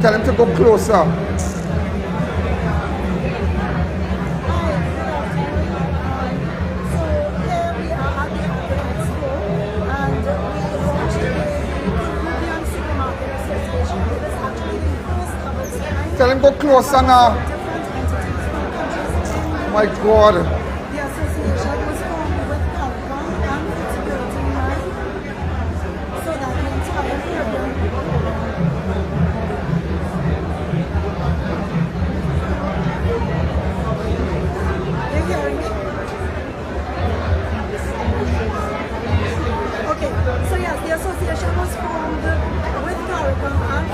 Tell him to go closer. Tell him go closer now. My God. The association was formed with Caricom and security in mind, so that the entire program. You're hearing me? Okay, so yes, the association was formed with Caricom and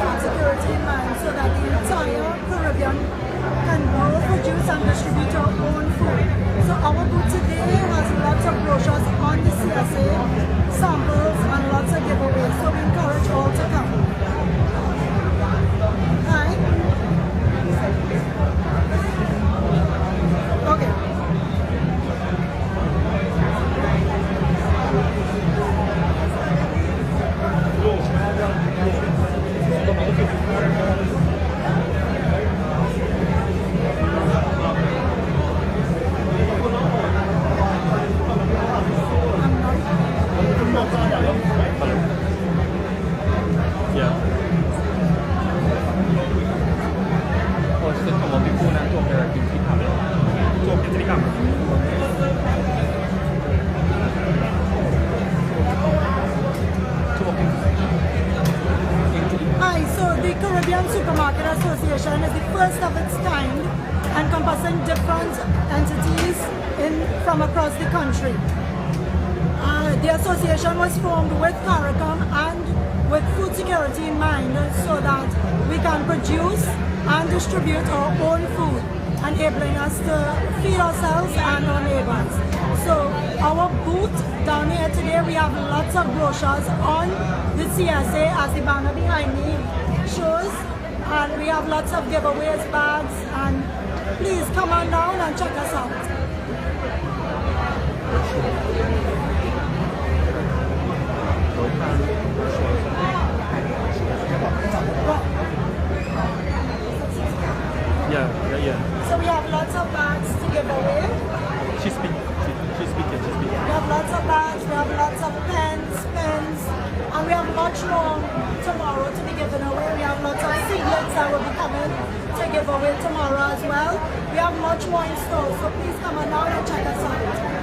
the Caribbean Supermarket Association is the first of its kind, encompassing different entities from across the country. The association was formed with Caricom and with food security in mind, so that we can produce and distribute our own food, enabling us to feed ourselves and our neighbors. So our booth down here today, we have lots of brochures on the CSA, as the banner behind me shows, and we have lots of giveaways, bags, and please come on down and check us out. Yeah. So we have lots of bags to give away. She's speaking. We have lots of bags, we have lots of pens, and we have much more tomorrow to be given away. We have lots of seedlings that will be coming to give away tomorrow as well. We have much more in store, so please come on down and check us out.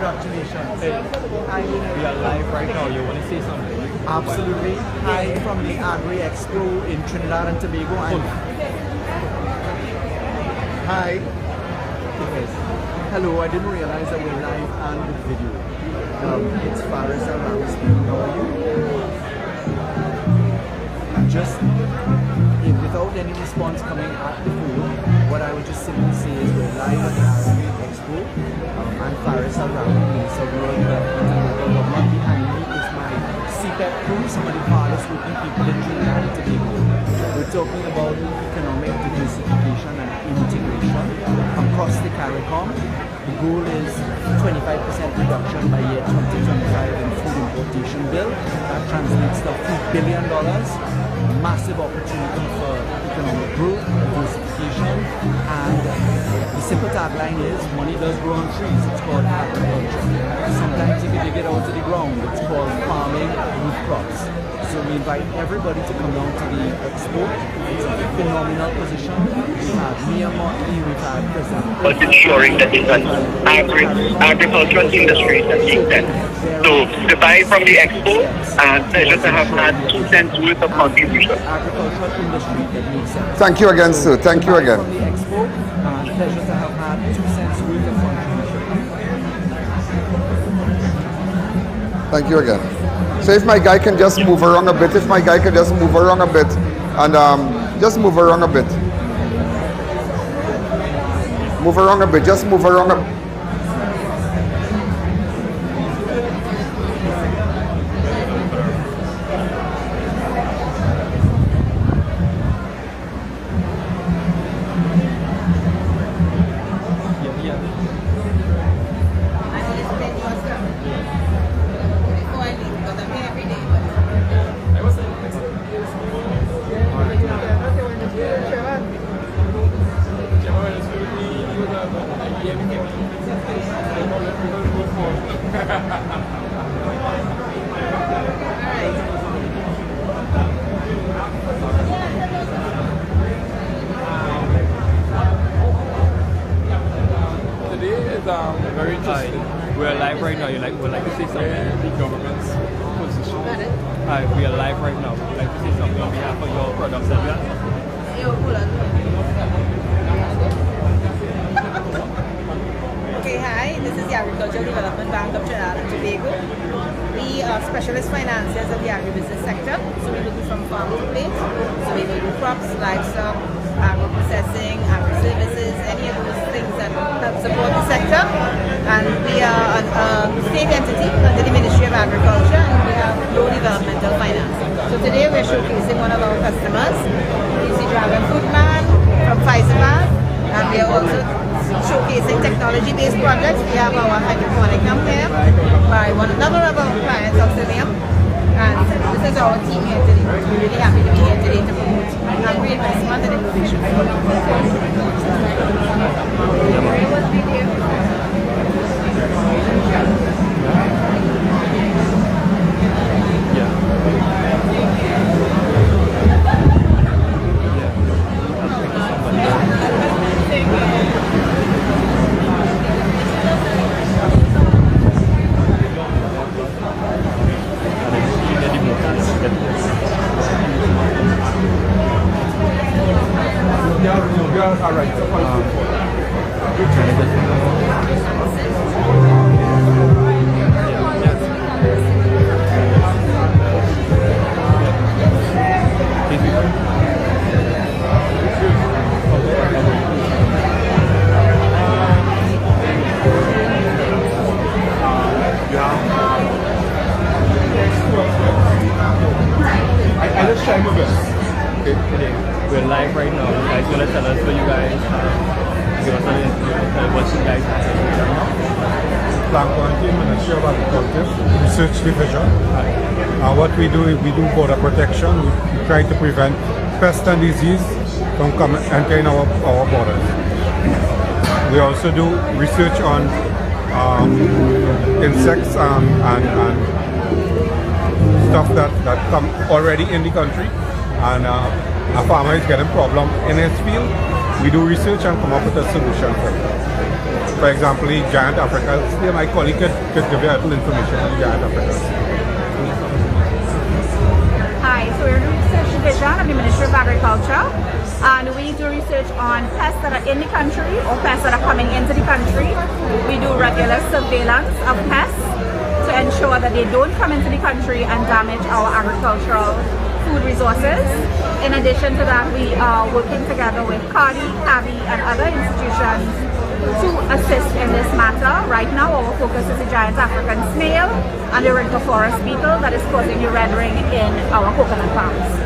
Congratulations. We are live right now. You want to say something? Absolutely. Hi from the Agri Expo in Trinidad and Tobago. Hi. Yes. Hello, I didn't realize that we're live and with video. It's Faris Al-Rawi speaking. How are you? Just without any response coming at the phone, what I would just simply say is we're live at the Agri Expo. I'm Faris Al-Rawi, Minister of Rural Development, and the one behind me is my CPEP crew, some of the hardest working people in Trinidad and Tobago. We're talking about economic diversification and integration across the Caricom. The goal is 25% reduction by year 2025 in food importation bill. That translates to $3 billion. Massive opportunity for economic growth, diversification, and the simple tagline is money does grow on trees. It's called agriculture. Sometimes you can dig it out to the ground. It's called farming root crops. So we invite everybody to come down to the expo. It's a phenomenal position. We have Minister Mottley, we've had President. But ensuring that it's an agricultural industry that makes sense. So to buy from the expo, and pleasure to have had 2 cents worth of contribution. Agricultural industry that makes sense. Thank you again, sir. Thank you again. From the expo, pleasure to have had 2 cents worth of contribution. Thank you again. So if my guy can just move around a bit, and just move around a bit. Move around a bit, just move around a bit. Very interesting. We're live right now. Would like to say something? The government's position. We are live right now. Would like to say something on behalf of your products that you have? Okay, hi. This is the Agricultural Development Bank of Trinidad and Tobago. We are specialist financiers of the agribusiness sector. So we will do from farm to plate. So we will do crops, livestock, agro-processing, agri-services, any of those things that help support the sector. And we are a state entity under the Ministry of Agriculture, and we have low developmental financing. So today we're showcasing one of our customers. He's the Dragon Fruit Man from Pfizer, and we are also showcasing technology-based projects. We have our hydroponic here by another of our clients, Auxilium. And this is our team here today. We're really happy to be here today to promote agri-investment and innovation. All right. I just try my best. Okay. We're live right now. You guys gonna tell us what you guys give us what you guys have right now? Plant Quarantine, Ministry of Agriculture, Research Division. And what we do is we do border protection. We try to prevent pest and disease from entering our borders. We also do research on insects and stuff that come already in the country, and a farmer is getting problem in his field. We do research and come up with a solution for it. For example, the giant Africa, my colleague could give you a little information on the giant Africa. Hi, so we're doing research division of the Ministry of Agriculture, and we do research on pests that are in the country or pests that are coming into the country. We do regular surveillance of pests to ensure that they don't come into the country and damage our agricultural food resources. In addition to that, we are working together with CARDI, CAVI, and other institutions to assist in this matter. Right now, our focus is the giant African snail and the wrinkle forest beetle that is causing the red ring in our coconut palms.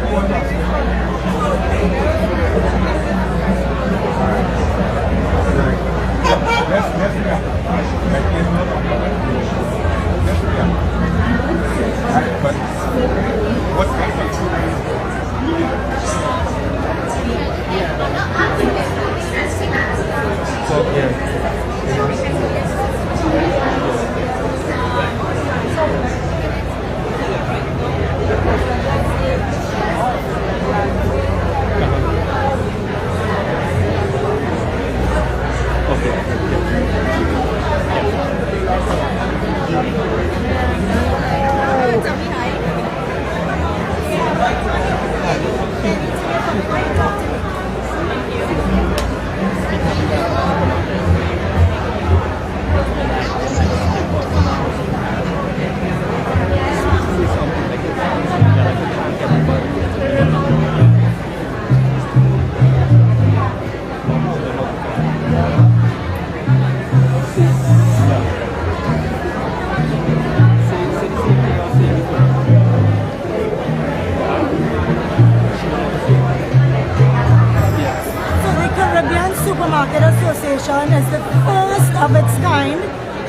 Is the first of its kind,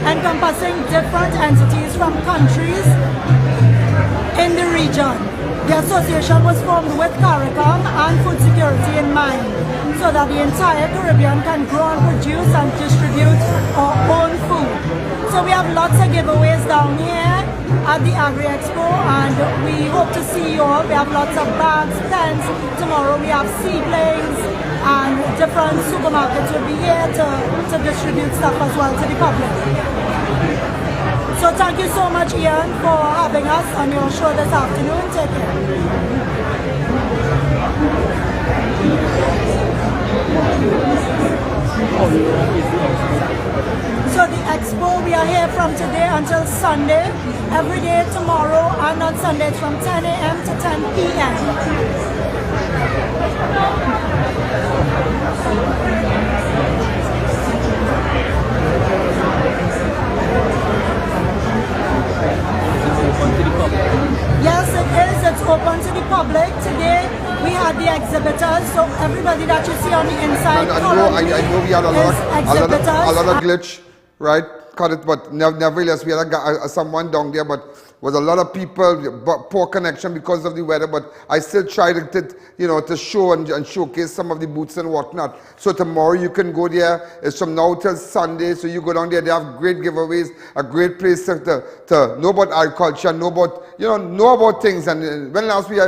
encompassing different entities from countries in the region. The association was formed with Caricom and food security in mind, so that the entire Caribbean can grow and produce and distribute our own food. So we have lots of giveaways down here at the Agri Expo, and we hope to see you all. We have lots of bags, tents. Tomorrow we have seedlings, and different supermarkets will be here to distribute stuff as well to the public. So thank you so much, Ian, for having us on your show this afternoon. Take care. So the expo, we are here from today until Sunday, every day tomorrow, and on Sundays from 10 a.m. to 10 p.m. Yes, it is. It's open to the public. Today we had the exhibitors, so everybody that you see on the inside. I know we had a lot of glitch, right? Cut it, but nevertheless we had someone down there, but was a lot of people, poor connection because of the weather, but I still tried to show and showcase some of the booths and whatnot. So tomorrow you can go there. It's from now till Sunday, so you go down there. They have great giveaways, a great place to know about agriculture, know about things. And when last we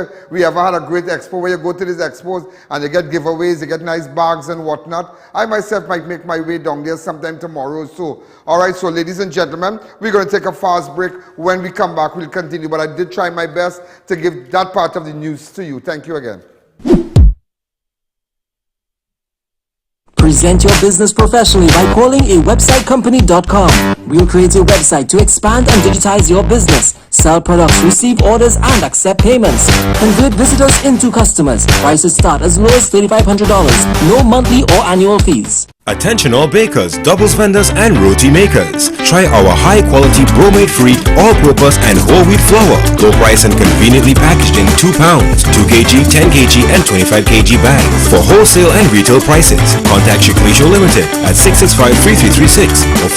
ever had a great expo where you go to these expos and you get giveaways, you get nice bags and whatnot. I myself might make my way down there sometime tomorrow. So, all right. So, ladies and gentlemen, we're going to take a fast break. When we come back, we'll continue, but I did try my best to give that part of the news to you. Thank you again. Present your business professionally by calling a websitecompany.com. We'll create a website to expand and digitize your business, sell products, receive orders, and accept payments. Convert visitors into customers. Prices start as low as $3,500. No monthly or annual fees. Attention all bakers, doubles vendors and roti makers. Try our high quality bromate-free, all-purpose and whole wheat flour. Low price and conveniently packaged in 2 pounds, 2 kg, 10 kg and 25 kg bags. For wholesale and retail prices, contact Shiklisho Limited at 665-3336 or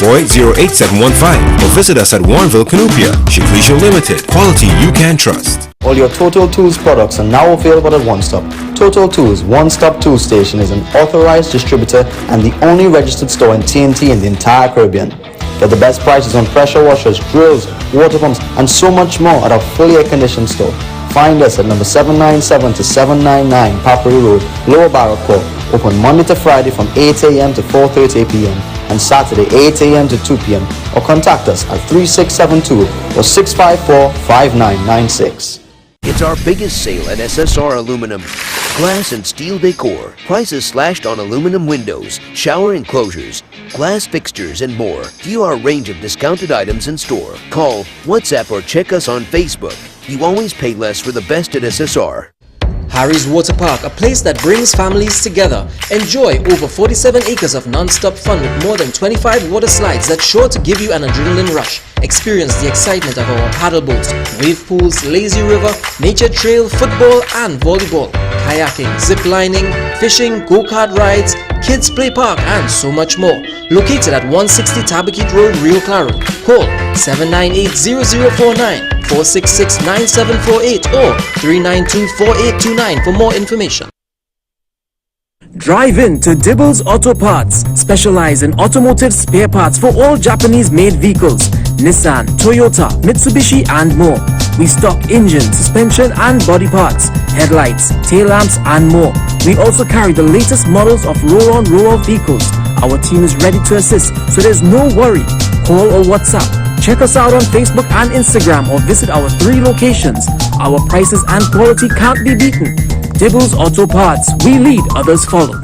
480-8715 or visit us at Warrenville, Canupia. Shiklisho Limited, quality you can trust. All your Total Tools products are now available at One Stop. Total Tools One Stop Tool Station is an authorized distributor and the only registered store in TNT in the entire Caribbean. Get the best prices on pressure washers, drills, water pumps, and so much more at our fully air-conditioned store. Find us at number 797 to 799 Papri Road, Lower Barracourt. Open Monday to Friday from 8 a.m. to 4:30 p.m. and Saturday 8 a.m. to 2 p.m. or contact us at 3672 or 654-5996. It's our biggest sale at SSR Aluminum. Glass and steel decor, prices slashed on aluminum windows, shower enclosures, glass fixtures and more. View our range of discounted items in store. Call, WhatsApp or check us on Facebook. You always pay less for the best at SSR. Harry's Water Park, a place that brings families together. Enjoy over 47 acres of non-stop fun with more than 25 water slides that's sure to give you an adrenaline rush. Experience the excitement of our paddle boats, wave pools, lazy river, nature trail, football and volleyball, kayaking, zip lining, fishing, go-kart rides, kids play park and so much more. Located at 160 Tabakit Road, Rio Claro. Call 798-0049. 466-9748 or 392-4829 for more information. Drive in to Dibbles Auto Parts, specialize in automotive spare parts for all Japanese-made vehicles, Nissan, Toyota, Mitsubishi and more. We stock engine, suspension and body parts, headlights, tail lamps and more. We also carry the latest models of roll-on, roll-off vehicles. Our team is ready to assist, so there's no worry. Call or WhatsApp. Check us out on Facebook and Instagram or visit our 3 locations. Our prices and quality can't be beaten. Dibbles Auto Parts. We lead, others follow.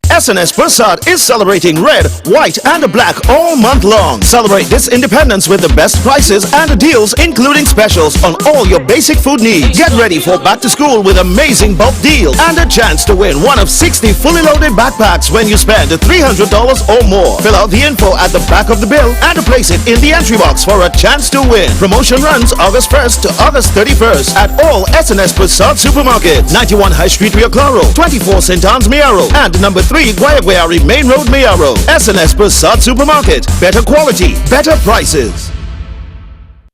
SNS Prasad is celebrating red, white and black all month long. Celebrate this independence with the best prices and deals including specials on all your basic food needs. Get ready for back to school with amazing bulk deals and a chance to win one of 60 fully loaded backpacks when you spend $300 or more. Fill out the info at the back of the bill and place it in the entry box for a chance to win. Promotion runs August 1st to August 31st at all SNS Prasad supermarkets. 91 High Street, Rio Claro, 24 St. Anne's, Miaro, and number 3 Guayaguayari Main Road, Miaro. SNS Prasad Supermarket. Better quality, better prices.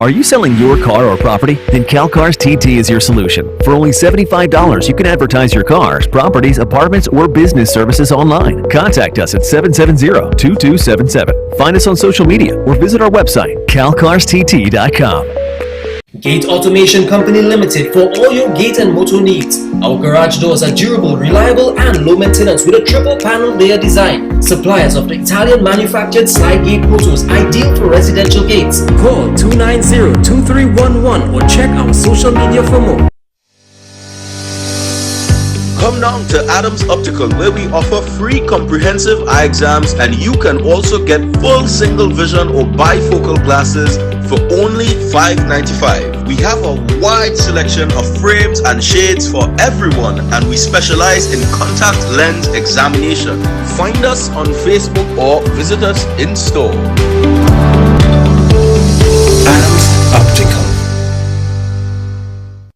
Are you selling your car or property? Then CalCars TT is your solution. For only $75, you can advertise your cars, properties, apartments, or business services online. Contact us at 770-2277. Find us on social media or visit our website, calcarstt.com. Gate Automation Company Limited for all your gate and motor needs. Our garage doors are durable, reliable and low maintenance with a triple panel layer design. Suppliers of the Italian manufactured slide gate motors ideal for residential gates. Call 290-2311 or check our social media for more. Come down to Adams Optical where we offer free comprehensive eye exams and you can also get full single vision or bifocal glasses for only $5.95. We have a wide selection of frames and shades for everyone and we specialize in contact lens examination. Find us on Facebook or visit us in store. Adams Optical.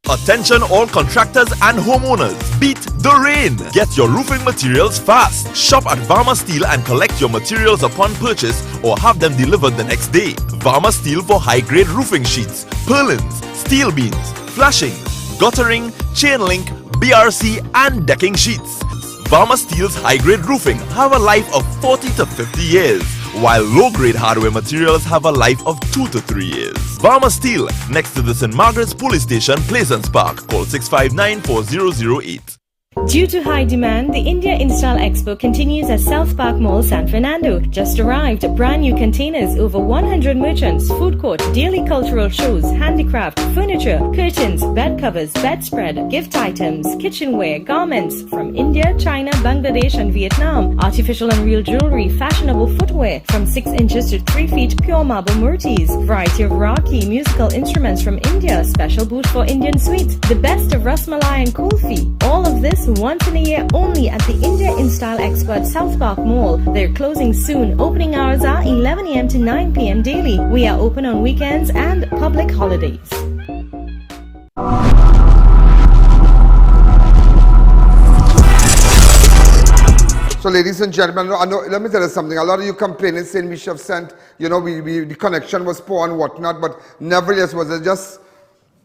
Attention all contractors and homeowners, beat the rain! Get your roofing materials fast. Shop at Varma Steel and collect your materials upon purchase or have them delivered the next day. Varma Steel for high-grade roofing sheets, purlins, steel beams, flashing, guttering, chain link, BRC and decking sheets. Varma Steel's high-grade roofing have a life of 40 to 50 years, while low-grade hardware materials have a life of 2 to 3 years. Varma Steel, next to the St. Margaret's Police Station, Plaisance Park. Call 659-4008. Due to high demand, the India Install Expo continues at South Park Mall, San Fernando. Just arrived, brand new containers, over 100 merchants, food court, daily cultural shows, handicraft, furniture, curtains, bed covers, bedspread, gift items, kitchenware, garments from India, China, Bangladesh and Vietnam, artificial and real jewelry, fashionable footwear from 6 inches to 3 feet, pure marble murtis, variety of Rocky musical instruments from India, special booth for Indian sweets, the best of Rasmalai and Kulfi. All of this once in a year only at the India Install Expo at South Park Mall. They're closing soon. Opening hours are 11 a.m. to 9 p.m. daily. We are open on weekends and public holidays. So ladies and gentlemen, let me tell you something. A lot of you complaining saying we should have sent, the connection was poor and whatnot, but nevertheless was it just,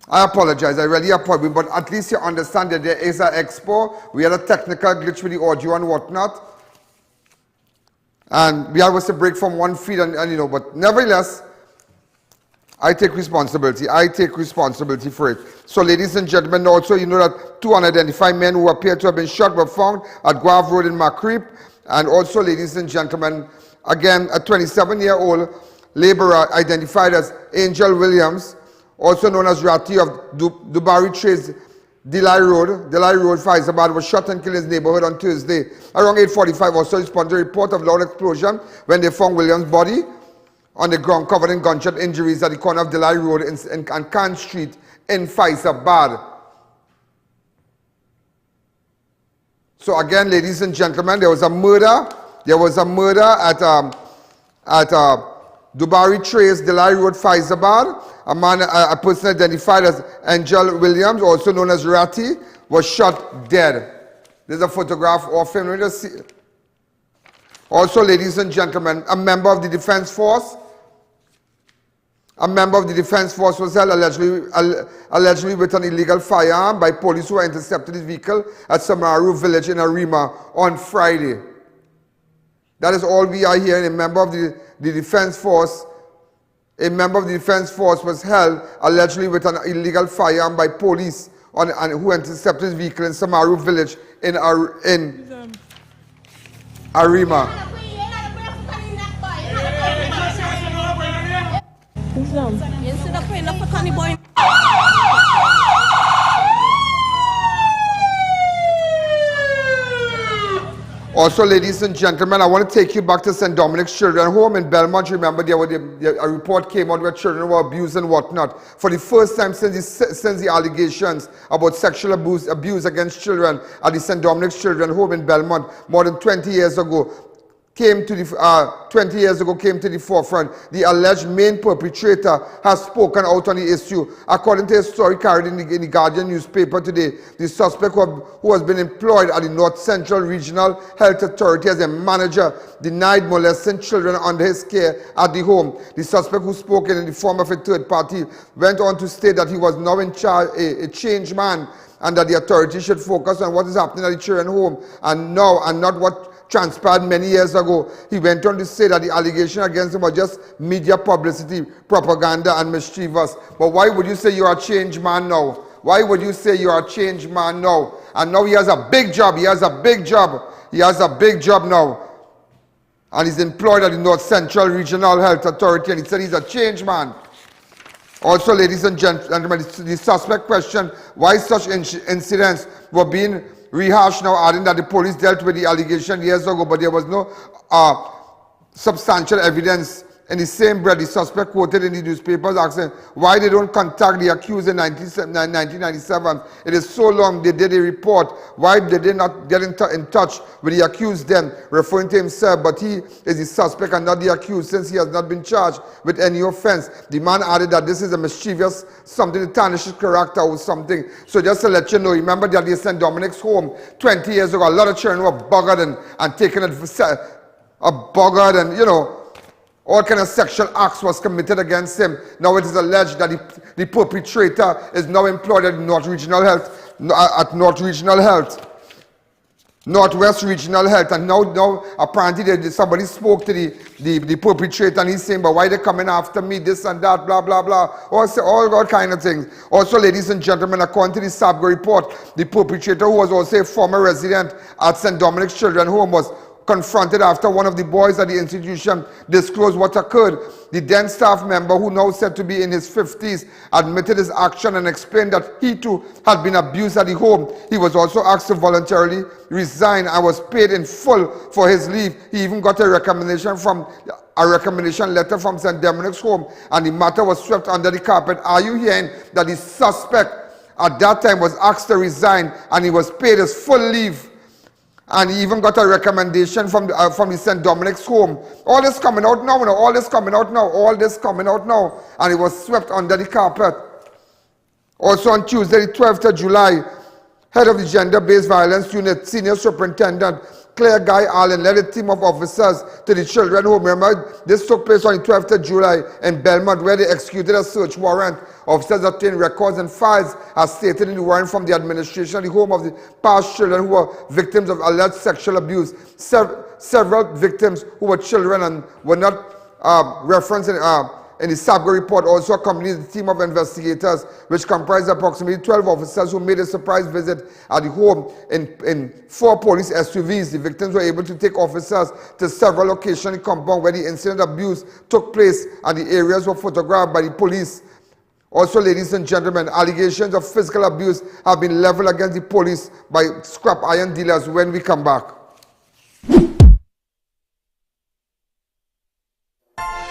I apologize, I really apologize, but at least you understand that there is an expo. We had a technical glitch with the audio and whatnot. And we was to break from one feed and you know, but nevertheless, I take responsibility. I take responsibility for it. So ladies and gentlemen, also you know that 2 unidentified men who appear to have been shot were found at Guave Road in Macreep. And also ladies and gentlemen, again, a 27-year-old laborer identified as Angel Williams, also known as Rati of Dubari Trace, Delhi Road, Faizabad, was shot and killed in his neighborhood on Tuesday. Around 8:45, also responded to a report of loud explosion when they found Williams' body on the ground covered in gunshot injuries at the corner of Delhi Road and Khan Street in Faizabad. So again, ladies and gentlemen, there was a murder. There was a murder at Dubari Trace, Delhi Road, Faizabad. A person identified as Angel Williams, also known as Rati, was shot dead. There's a photograph of him. Let me just see. Also, ladies and gentlemen, a member of the Defense Force. A member of the Defense Force was held allegedly with an illegal firearm by police who intercepted his vehicle at Samaru village in Arima on Friday. That is all we are hearing. A member of the Defense Force. A member of the Defense Force was held allegedly with an illegal firearm by police who intercepted his vehicle in Samaru village in Arima. Also, ladies and gentlemen, I want to take you back to St. Dominic's Children's Home in Belmont. Remember, a report came out where children were abused and whatnot. For the first time since the allegations about sexual abuse against children at the St. Dominic's Children's Home in Belmont more than 20 years ago, came to the forefront. The alleged main perpetrator has spoken out on the issue. According to a story carried in the Guardian newspaper today, the suspect who has been employed at the North Central Regional Health Authority as a manager denied molesting children under his care at the home. The suspect, who spoke in the form of a third party, went on to state that he was now in charge, a changed man, and that the authority should focus on what is happening at the children's home and now, and not what transpired many years ago. He went on to say that the allegation against him was just media publicity, propaganda, and mischievous. But why would you say you are a changed man now? Why would you say you are a changed man now? And now he has a big job. He has a big job. He has a big job now. And he's employed at the North Central Regional Health Authority, and he said he's a changed man. Also, ladies and gentlemen, the suspect questioned why such incidents were being rehashed now, adding that the police dealt with the allegation years ago, but there was no substantial evidence. In the same breath, the suspect quoted in the newspapers asking why they don't contact the accused in 1997. It is so long they did a report. Why did they not get in touch with the accused then, referring to himself? But he is the suspect and not the accused, since he has not been charged with any offense. The man added that this is a mischievous something to tarnish his character or something. So just to let you know, remember that the St. Dominic's Home 20 years ago, a lot of children were buggered and taken buggered, and you know, all kind of sexual acts was committed against him. Now it is alleged that the perpetrator is now employed at Northwest Regional Health, and now apparently somebody spoke to the perpetrator, and he's saying, but why they coming after me, this and that, blah, blah, blah, all kind of things. Also, ladies and gentlemen, according to the SABGO report, the perpetrator, who was also a former resident at St. Dominic's Children's Home, was confronted after one of the boys at the institution disclosed what occurred. The then staff member, who now said to be in his 50s, admitted his action and explained that he too had been abused at the home. He was also asked to voluntarily resign and was paid in full for his leave. He even got a recommendation letter from St. Dominic's Home, and the matter was swept under the carpet. Are you hearing that the suspect at that time was asked to resign and he was paid his full leave? And he even got a recommendation from the St. Dominic's Home. All this coming out now, all this coming out now. And it was swept under the carpet. Also on Tuesday, the 12th of July, head of the Gender-Based Violence Unit, Senior Superintendent Claire Guy Allen led a team of officers to the children home. Remember, this took place on the 12th of July in Belmont, where they executed a search warrant. Officers obtained records and files as stated in the warrant from the administration of the home of the past children who were victims of alleged sexual abuse. Several victims who were children and were not referenced in the SAPGO report also accompanied the team of investigators, which comprised approximately 12 officers who made a surprise visit at the home in 4 police SUVs. The victims were able to take officers to several locations in the compound where the incident of abuse took place, and the areas were photographed by the police. Also, ladies and gentlemen, allegations of physical abuse have been leveled against the police by scrap iron dealers when we come back.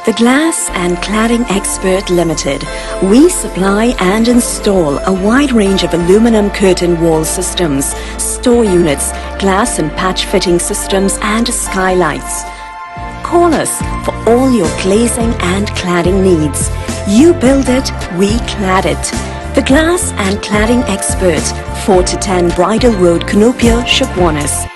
The Glass and Cladding Expert Limited. We supply and install a wide range of aluminum curtain wall systems, store units, glass and patch fitting systems and skylights. Call us for all your glazing and cladding needs. You build it, we clad it. The Glass and Cladding Expert, 4 to 10 Bridal Road, Canopia, Shukwanas.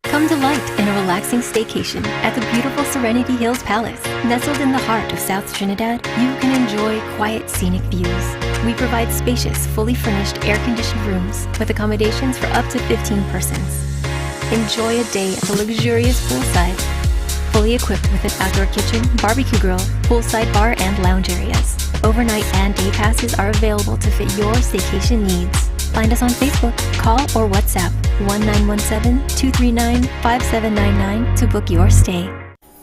Come delight in a relaxing staycation at the beautiful Serenity Hills Palace. Nestled in the heart of South Trinidad, you can enjoy quiet scenic views. We provide spacious, fully furnished air-conditioned rooms with accommodations for up to 15 persons. Enjoy a day at the luxurious poolside, fully equipped with an outdoor kitchen, barbecue grill, poolside bar and lounge areas. Overnight and day passes are available to fit your staycation needs. Find us on Facebook, call or WhatsApp 1917-239-5799 to book your stay.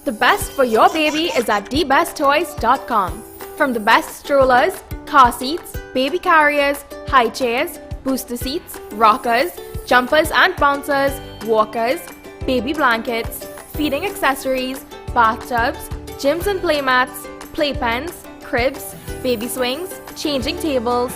The best for your baby is at thebesttoys.com. From the best strollers, car seats, baby carriers, high chairs, booster seats, rockers, jumpers and bouncers, walkers, baby blankets, feeding accessories, bathtubs, gyms and playmats, playpens, cribs, baby swings, changing tables,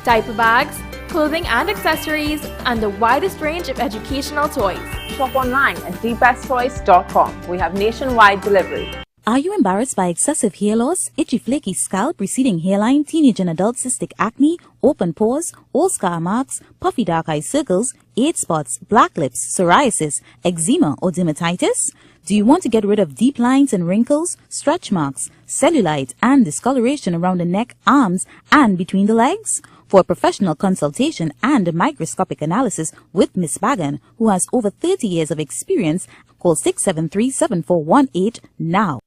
diaper bags, clothing and accessories, and the widest range of educational toys. Shop online at thebesttoys.com. We have nationwide delivery. Are you embarrassed by excessive hair loss, itchy flaky scalp, receding hairline, teenage and adult cystic acne, open pores, old scar marks, puffy dark eye circles, age spots, black lips, psoriasis, eczema or dermatitis? Do you want to get rid of deep lines and wrinkles, stretch marks, cellulite and discoloration around the neck, arms and between the legs? For a professional consultation and a microscopic analysis with Miss Bagan, who has over 30 years of experience, call 673-7418 now.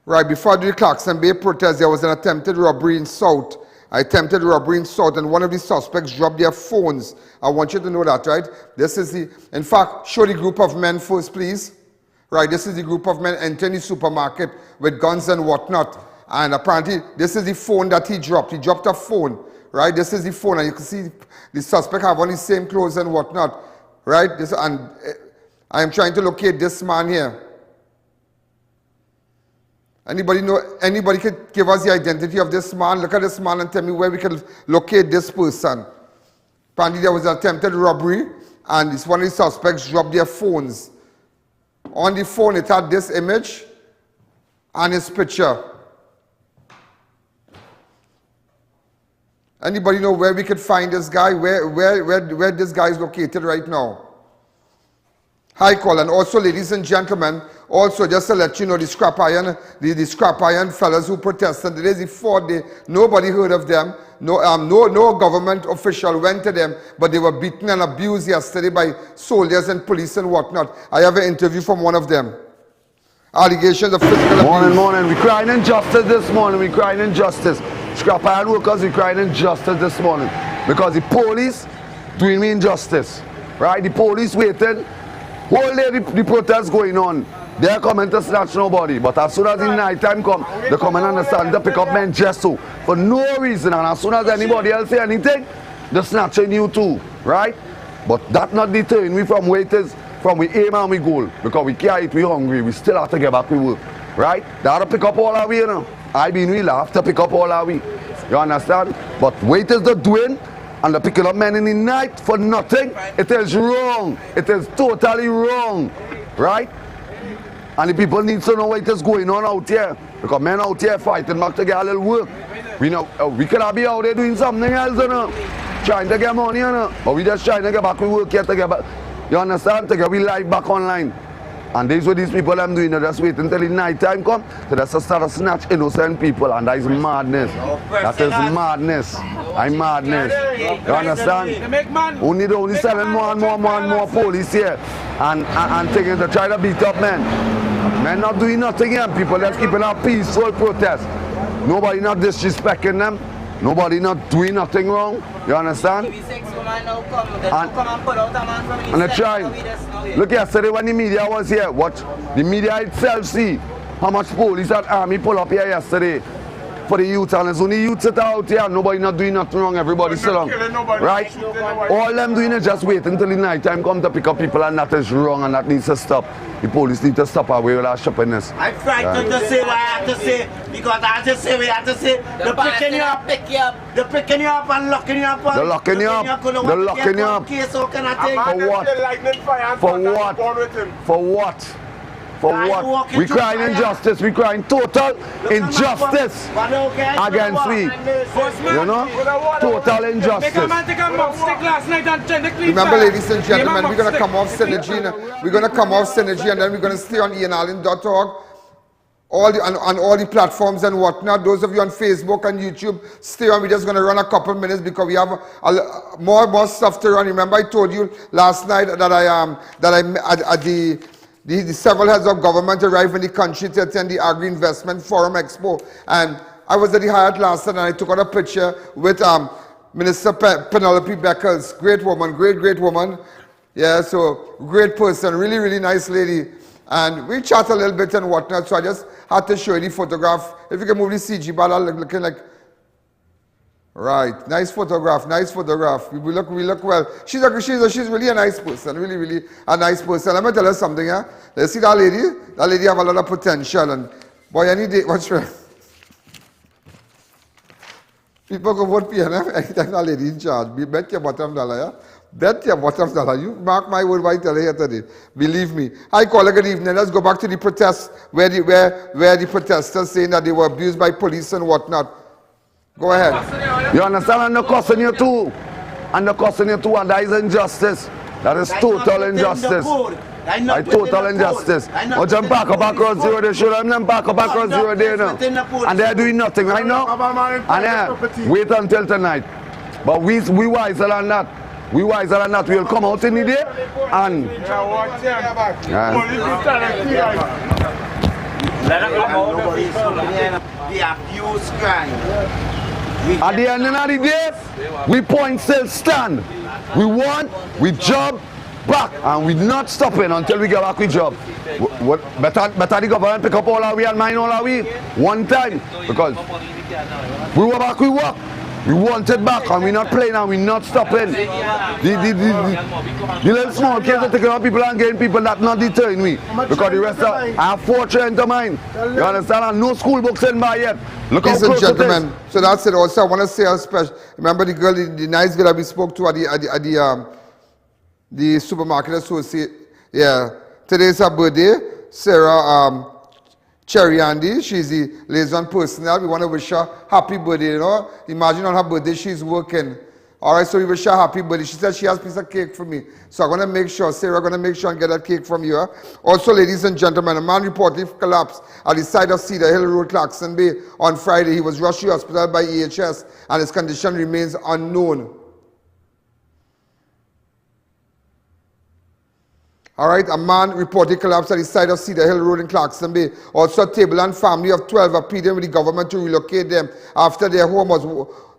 Right before the Clarkson Bay protest, there was an attempted robbery in South. And one of the suspects dropped their phones. I want you to know that, right? This is the, in fact, show the group of men first, please. Right, this is the group of men entering the supermarket with guns and whatnot. And apparently, this is the phone that he dropped. He dropped a phone, right? This is the phone, and you can see the suspect have on the same clothes and whatnot, right? And I am trying to locate this man here. Anybody could give us the identity of this man? Look at this man and tell me where we can locate this person. Apparently there was an attempted robbery and it's one of the suspects dropped their phones. On the phone it had this image and his picture. Anybody know where we could find this guy? Where this guy is located right now? High call. And also, ladies and gentlemen, also just to let you know, the scrap iron, the scrap iron fellas who protested today, the 4th day, nobody heard of them. No government official went to them, but they were beaten and abused yesterday by soldiers and police and whatnot. I have an interview from one of them. Allegations of physical abuse. Morning. We crying injustice this morning. We crying injustice. Scrap iron workers, we crying injustice this morning. Because the police doing me injustice. Right? The police waiting. Whole day the protest going on. They're coming to snatch nobody. But as soon as the night time come, they come and understand to pick up men just so. For no reason. And as soon as anybody else say anything, they're snatching you too. Right? But that not deterring me from waiters, from we aim and we goal. Because we can't eat, we hungry. We still have to get back to work. Right? They have to pick up all our way, you know. I been we have to pick up all our way. You understand? But waiters they're doing, and they're picking up men in the night for nothing. It is wrong. It is totally wrong. Right? And the people need to know what is going on out here. Because men out here fighting back to get a little work. We know we could be out there doing something else, you know. Trying to get money, you know. But we just trying to get back to work here to get back. You understand? To get we life back online. And this is what these people are doing. They're just waiting until the night time comes. So that's to start to snatch innocent people. And that is madness. That is madness. I'm madness. You understand? Only selling more and more police here. And taking to try to beat up men. Men not doing nothing here. People just keeping a peaceful protest. Nobody not disrespecting them. Nobody not doing nothing wrong. You understand? And they're trying. Look, yesterday when the media was here, what the media itself see how much police and army pull up here yesterday for the youth, and there's only youth sit out here and nobody not doing nothing wrong, everybody still on. Right? All them doing is just wait until the night time come to pick up people, and that is wrong and that needs to stop. The police need to stop away with that shoppiness. I'm frightened to say what I have to say, because I have to say what I have to say. They're picking you up, they're picking you up and locking you up. They're locking you up. They're locking you up. For what? For what? For what? We crying injustice. We crying total injustice against we. You know? Total injustice. Remember, ladies and gentlemen, we're going to come off Synergy. We're going to come off Synergy, and then we're going to stay on IAN.org. On all the platforms and whatnot. Those of you on Facebook and YouTube, stay on. We're just going to run a couple minutes because we have more stuff to run. Remember, I told you last night that the several heads of government arrived in the country to attend the Agri Investment Forum Expo. And I was at the Hyatt last night and I took out a picture with Minister Penelope Beckers. Great woman, great woman. Yeah, so great person, really nice lady. And we chat a little bit and whatnot, so I just had to show you the photograph. If you can move the CG ball, looking like... Right, nice photograph. We look well. She's really a nice person, really a nice person. Let me tell you something, yeah? You see that lady? That lady have a lot of potential, and boy, any day, watch her. People go vote for her anytime that lady in charge. Bet your bottom dollar, yeah? Bet your bottom dollar. You mark my word, I tell you here today. Believe me. Hi, caller, good evening. Let's go back to the protests where the protesters saying that they were abused by police and whatnot. Go ahead. You understand? And they're cussing you too. And that is injustice. That is total injustice. Total injustice. Watch them park up across zero. They should them park up across zero there now. And they're doing nothing right now. And wait until tonight. But we wiser than that. We'll come out in the day and... Let them come out of the abuse crime. At the end of the day, we point still stand. We job back, and we not stopping until we get back with job. Better the government pick up all our way and mine all our way one time, because we were back, we work. We want it back, and we're not playing and we're not stopping. The little small kids are taking out people and getting people that not deterring me. Because the rest I have 4 children to mine. You understand? And no school books in by yet. Look how close it is. So that's it. Also, I want to say a special. Remember the girl, the nice girl that we spoke to at the supermarket associate. Yeah, today's her birthday. Sarah Cherry Andy, she's the liaison personnel. We want to wish her happy birthday, you know. Imagine on her birthday she's working. All right, so we wish her happy birthday. She said she has a piece of cake for me. So I'm going to make sure, Sarah, going to make sure and get that cake from you. Huh? Also, ladies and gentlemen, a man reportedly collapsed at the side of Cedar Hill Road, Clarkson Bay on Friday. He was rushed to hospital by EHS and his condition remains unknown. All right, a man reportedly collapsed at the side of Cedar Hill Road in Clarkson Bay. Also, a table and family of 12 are pleading with the government to relocate them after their home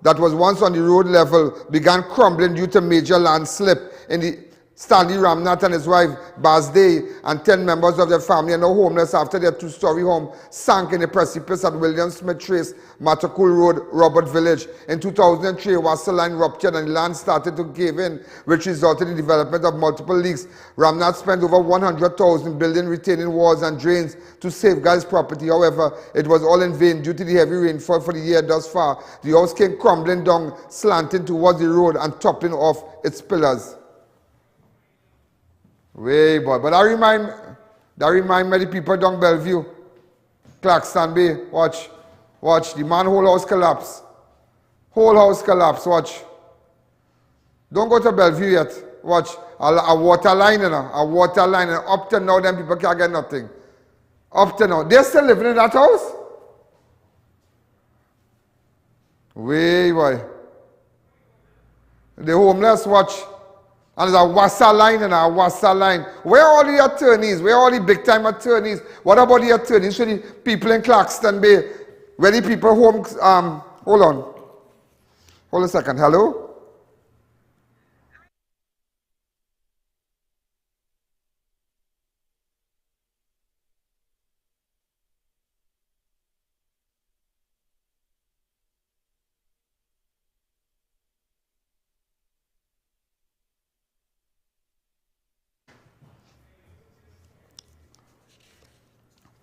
that was once on the road level began crumbling due to major landslip in the Stanley Ramnath and his wife Baz Day and 10 members of their family are now homeless after their two-story home sank in the precipice at William Smith Trace, Matakul Road, Robert Village. In 2003, a wasser line ruptured and the land started to cave in, which resulted in the development of multiple leaks. Ramnath spent over $100,000 building retaining walls and drains to safeguard his property. However, it was all in vain due to the heavy rainfall for the year thus far. The house came crumbling down, slanting towards the road and toppling off its pillars. Way boy, but that remind me the people down Bellevue, Clarkson Bay. Watch, the man whole house collapse. Whole house collapse, watch. Don't go to Bellevue yet. Watch, a water line, you know, a water line, and up to now, them people can't get nothing. Up to now, they're still living in that house. Way boy. The homeless, watch. And there's a wasser line and a wasser line. Where are all the attorneys? Where are all the big time attorneys? What about the attorneys for the people in Clarkston Bay? Where the people home, hold on. Hold a second, hello?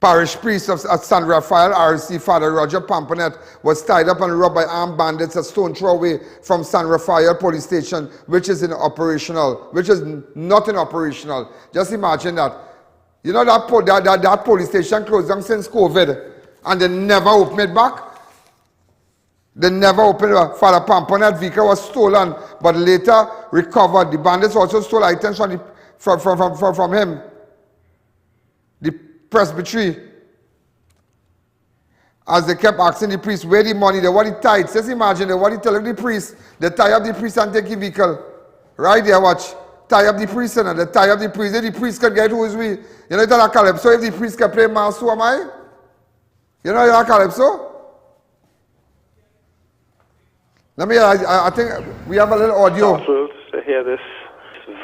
Parish priest of San Rafael, RC, Father Roger Pamponet, was tied up and robbed by armed bandits a stone throw away from San Rafael police station, which is not in operational. Just imagine that. You know that police station closed down since COVID, and they never opened it back. They never opened it back. Father Pamponet vehicle was stolen, but later recovered. The bandits also stole items from him. The presbytery, as they kept asking the priest where the money, they want the tithes. Just imagine, they want to tell the priest, they tie up the priest and take the vehicle. Right there, watch. Tie up the priest and they tie up the priest. If the priest can get who is we. You know that calypso, if the priest can play mass, who am I? You know that calypso? Let me, I think we have a little audio. To hear this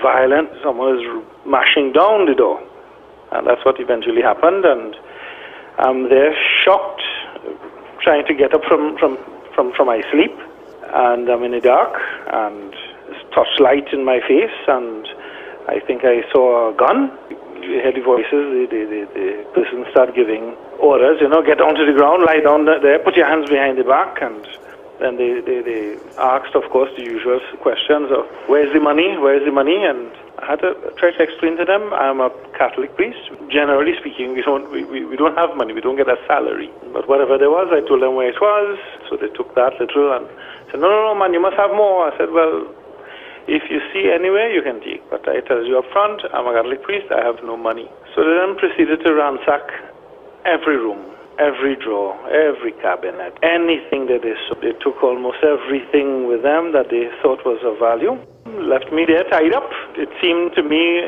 violent, someone is mashing down the door. And that's what eventually happened, and I'm there shocked, trying to get up from my sleep, and I'm in the dark, and there's torchlight in my face, and I think I saw a gun. You hear the voices, the person start giving orders, you know, get down to the ground, lie down there, put your hands behind the back, and then they asked, of course, the usual questions of, where's the money, and I had to try to explain to them, I'm a Catholic priest. Generally speaking, we don't have money, we don't get a salary. But whatever there was, I told them where it was, so they took that little and said, no, man, you must have more. I said, well, if you see anywhere, you can take. But I tell you up front, I'm a Catholic priest, I have no money. So they then proceeded to ransack every room, every drawer, every cabinet, anything that they saw. They took almost everything with them that they thought was of value. Left me there tied up. It seemed to me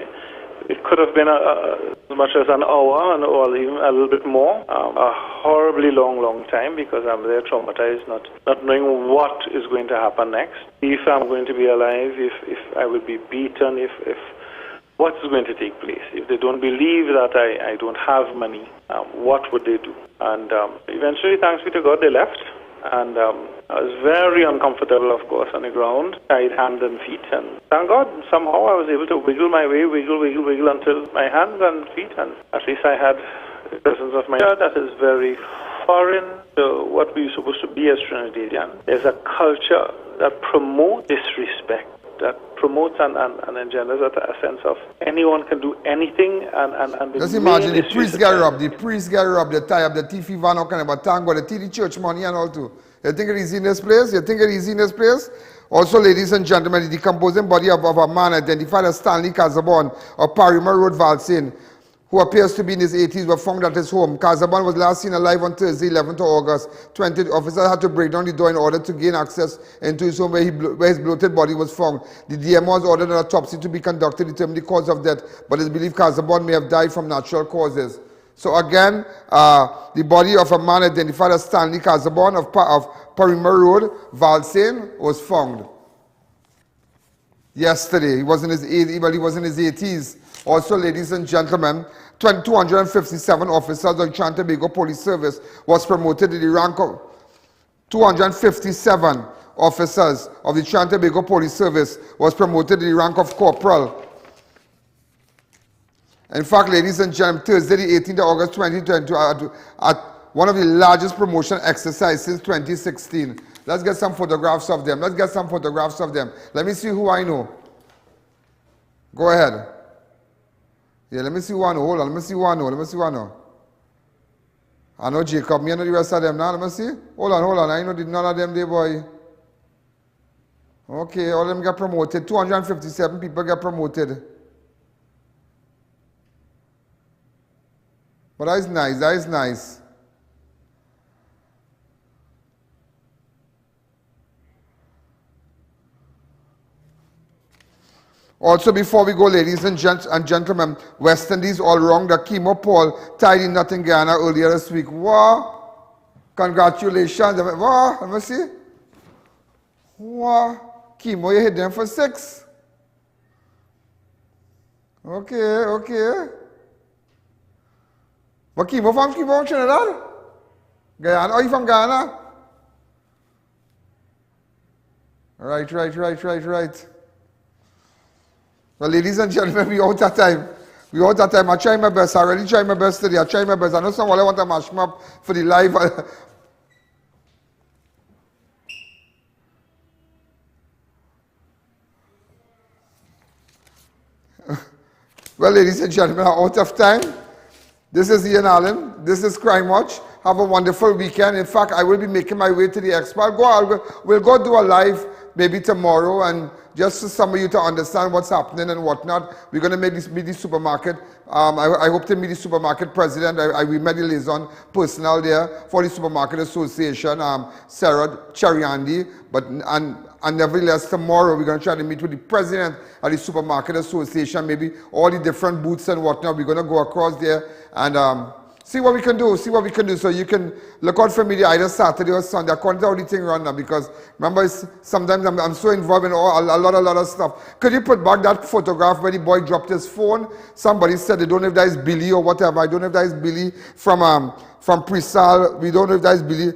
it could have been as much as an hour or even a little bit more. A horribly long time, because I'm there traumatized, not knowing what is going to happen next. If I'm going to be alive, if I will be beaten, if what is going to take place. If they don't believe that I don't have money, what would they do? And eventually, thanks be to God, they left. And I was very uncomfortable, of course, on the ground, tied hands and feet. And thank God, somehow I was able to wiggle my way, wiggle until my hands and feet. And at least I had the presence of my God. That is very foreign to what we're supposed to be as Trinidadian. There's a culture that promotes disrespect, that promotes and engenders a sense of anyone can do anything and just imagine the priest get robbed, they tie up the thief van, but thank God, they take the church money and all too. You think it is in this place? Also, ladies and gentlemen, the decomposing body of a man identified as Stanley Casabon of Parimer Road, Valsin, who appears to be in his 80s, were found at his home. Casabon was last seen alive on Thursday, 11th of August. 20 officers had to break down the door in order to gain access into his home where his bloated body was found. The DMO has ordered an autopsy to be conducted to determine the cause of death, but it's believed Casabon may have died from natural causes. So again, the body of a man identified as Stanley Casabon of Parimer Road, Valsin, was found yesterday. He was in his 80s. Also, ladies and gentlemen, 257 officers of the Trinidad and Tobago Police Service was promoted to the rank of 257 officers of the Trinidad and Tobago Police Service was promoted to the rank of corporal. In fact, ladies and gentlemen, Thursday, the 18th of August 2022, at one of the largest promotion exercises since 2016. Let's get some photographs of them. Let me see who I know. Go ahead. Yeah, let me see who I know. Hold on, let me see who I know. I know Jacob. Me, I know the rest of them now. Let me see. Hold on. I know none of them there, boy. Okay, all of them get promoted. 257 people get promoted. But that is nice. Also, before we go, ladies and gentlemen, West Indies all wrong. The Chemo Paul tied in nothing Guyana earlier this week. Wow! Congratulations. Wow! Let me see. Wow! Chemo, you hit them for 6. Okay. But Chemo from Trinidad? Guyana? Are you from Guyana? Right. Well, ladies and gentlemen, we out of time. I try my best. I really try my best today. I know someone want to mash me up for the live. Well, ladies and gentlemen, I'm out of time. This is I.A.N. This is Crime Watch. Have a wonderful weekend. In fact, I will be making my way to the expo. We'll go do a live maybe tomorrow, and just for some of you to understand what's happening and whatnot, we're going to meet the supermarket. I hope to meet the supermarket president. We met the liaison personnel there for the supermarket association, Sarah Chariandi. And nevertheless, tomorrow we're going to try to meet with the president of the supermarket association, maybe all the different booths and whatnot. We're going to go across there and see what we can do. So you can look out for me either Saturday or Sunday. I can't tell the thing run now because remember, sometimes I'm so involved in a lot of stuff. Could you put back that photograph where the boy dropped his phone? Somebody said they don't know if that is Billy or whatever. I don't know if that is Billy from Presal. We don't know if that is Billy.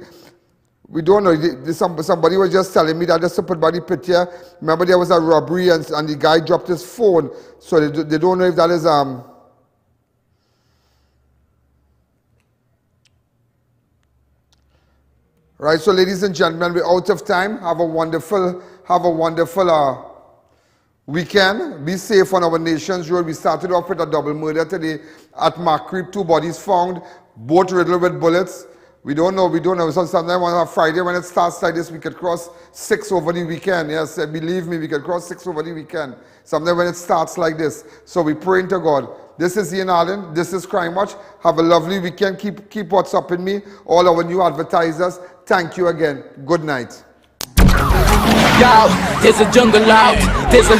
We don't know. Somebody was just telling me that just to put back the picture. Remember, there was a robbery and the guy dropped his phone. So they don't know if that is Right, so ladies and gentlemen, we're out of time. Have a wonderful weekend. Be safe on our nation's road. We started off with a double murder today at Macreep. 2 bodies found, both riddled with bullets. We don't know. So sometimes on a Friday when it starts like this, we could cross 6 over the weekend. Yes, believe me, we could cross 6 over the weekend. Sometimes when it starts like this. So we pray to God. This is I.A.N. This is Crime Watch. Have a lovely weekend. Keep what's up in me. All our new advertisers. Thank you again. Good night. Yo, there's a jungle out. There's a